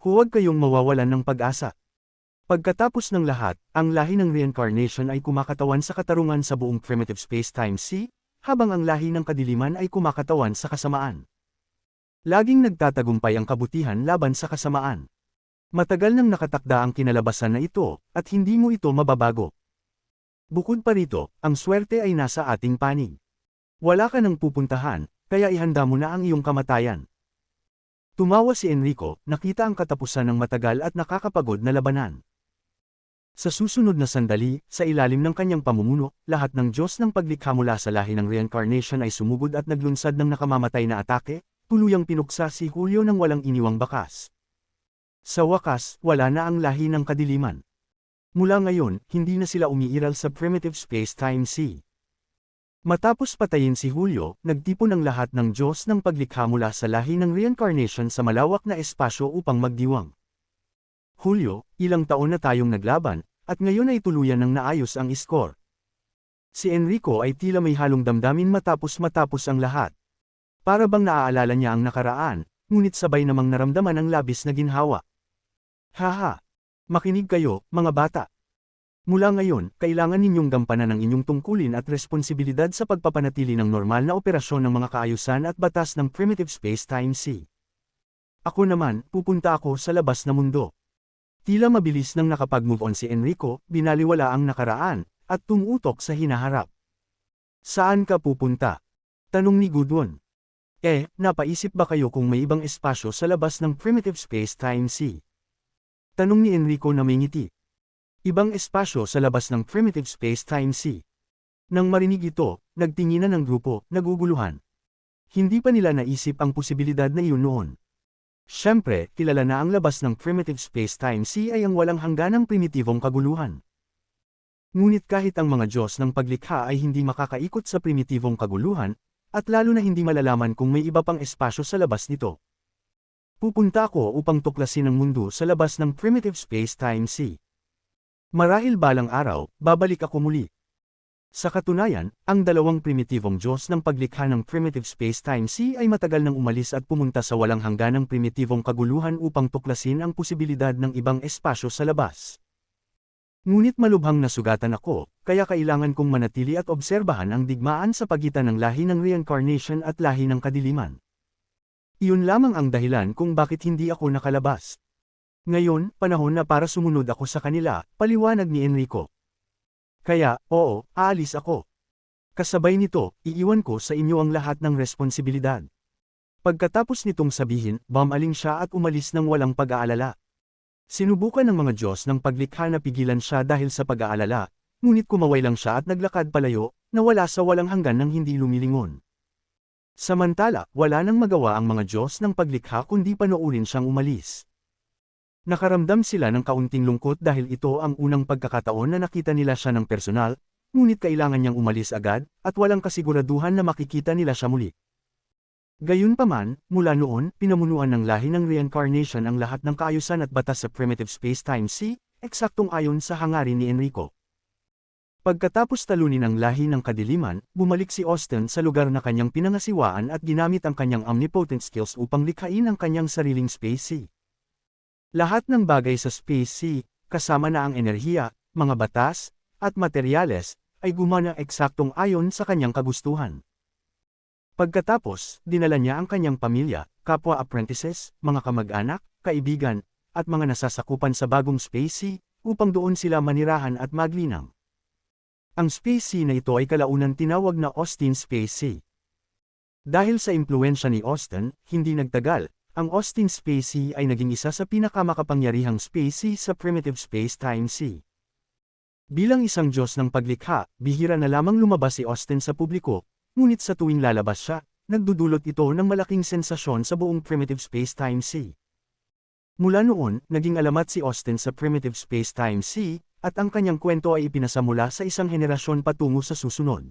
Huwag kayong mawawalan ng pag-asa. Pagkatapos ng lahat, ang lahi ng reincarnation ay kumakatawan sa katarungan sa buong primitive space-time-sea, habang ang lahi ng kadiliman ay kumakatawan sa kasamaan. Laging nagtatagumpay ang kabutihan laban sa kasamaan. Matagal nang nakatakda ang kinalabasan na ito, at hindi mo ito mababago. Bukod pa rito, ang swerte ay nasa ating panig. Wala ka nang pupuntahan, kaya ihanda mo na ang iyong kamatayan. Tumawa si Enrico, nakita ang katapusan ng matagal at nakakapagod na labanan. Sa susunod na sandali, sa ilalim ng kanyang pamumuno, lahat ng Diyos ng paglikha mula sa lahi ng reincarnation ay sumugod at naglunsad ng nakamamatay na atake, tuluyang pinuksa si Julio ng walang iniwang bakas. Sa wakas, wala na ang lahi ng kadiliman. Mula ngayon, hindi na sila umiiral sa primitive space-time-sea. Matapos patayin si Julio, nagtipon ang lahat ng Diyos ng paglikha mula sa lahi ng reincarnation sa malawak na espasyo upang magdiwang. Julio, ilang taon na tayong naglaban, at ngayon ay tuluyan ng naayos ang iskor. Si Enrico ay tila may halong damdamin matapos ang lahat. Para bang naaalala niya ang nakaraan, ngunit sabay namang naramdaman ang labis na ginhawa. Haha! Makinig kayo, mga bata. Mula ngayon, kailangan ninyong gampanan ang inyong tungkulin at responsibilidad sa pagpapanatili ng normal na operasyon ng mga kaayusan at batas ng primitive space-time-sea. Ako naman, pupunta ako sa labas na mundo. Tila mabilis nang nakapag-move on si Enrico, binaliwala ang nakaraan, at tumutok sa hinaharap. Saan ka pupunta? Tanong ni Goodwin. Napaisip ba kayo kung may ibang espasyo sa labas ng primitive space-time-sea? Tanong ni Enrico na may ngiti. Ibang espasyo sa labas ng primitive space-time-sea. Nang marinig ito, nagtinginan ng grupo, naguguluhan. Hindi pa nila naisip ang posibilidad na iyon noon. Siyempre, kilala na ang labas ng primitive space-time-sea ay ang walang hangganang primitibong kaguluhan. Ngunit kahit ang mga Diyos ng paglikha ay hindi makakaikot sa primitibong kaguluhan, at lalo na hindi malalaman kung may iba pang espasyo sa labas nito. Pupunta ako upang tuklasin ang mundo sa labas ng primitive space-time-sea. Marahil balang araw, babalik ako muli. Sa katunayan, ang dalawang primitibong Diyos ng paglikha ng primitive space-time-sea ay matagal nang umalis at pumunta sa walang hangganang primitibong kaguluhan upang tuklasin ang posibilidad ng ibang espasyo sa labas. Ngunit malubhang nasugatan ako, kaya kailangan kong manatili at obserbahan ang digmaan sa pagitan ng lahi ng reincarnation at lahi ng kadiliman. Iyon lamang ang dahilan kung bakit hindi ako nakalabas. Ngayon, panahon na para sumunod ako sa kanila, paliwanag ni Enrico. Kaya, oo, aalis ako. Kasabay nito, iiwan ko sa inyo ang lahat ng responsibilidad. Pagkatapos nitong sabihin, bumaling siya at umalis ng walang pag-aalala. Sinubukan ng mga Diyos ng paglikha na pigilan siya dahil sa pag-aalala, ngunit kumaway lang siya at naglakad palayo, na wala sa walang hanggan ng hindi lumilingon. Samantala, wala nang magawa ang mga Diyos ng paglikha kundi panoorin siyang umalis. Nakaramdam sila ng kaunting lungkot dahil ito ang unang pagkakataon na nakita nila siya ng personal, ngunit kailangan niyang umalis agad, at walang kasiguraduhan na makikita nila siya muli. Gayunpaman, mula noon, pinamunuan ng lahi ng reincarnation ang lahat ng kaayusan at batas sa primitive space-time C, eksaktong ayon sa hangarin ni Enrico. Pagkatapos talunin ang lahi ng kadiliman, bumalik si Austin sa lugar na kanyang pinangasiwaan at ginamit ang kanyang omnipotent skills upang likhain ang kanyang sariling Space C. Lahat ng bagay sa Space C, kasama na ang enerhiya, mga batas, at materyales, ay gumana eksaktong ayon sa kanyang kagustuhan. Pagkatapos, dinala niya ang kanyang pamilya, kapwa apprentices, mga kamag-anak, kaibigan, at mga nasasakupan sa bagong Space C, upang doon sila manirahan at maglinang. Ang Space C na ito ay kalaunan tinawag na Austin Space C. Dahil sa impluwensya ni Austin, hindi nagtagal, ang Austin Space C ay naging isa sa pinakamakapangyarihang Space C sa primitive space-time C. Bilang isang Diyos ng paglikha, bihira na lamang lumabas si Austin sa publiko, ngunit sa tuwing lalabas siya, nagdudulot ito ng malaking sensasyon sa buong primitive space-time C. Mula noon, naging alamat si Austin sa primitive space-time C, at ang kanyang kwento ay ipinasa mula sa isang henerasyon patungo sa susunod.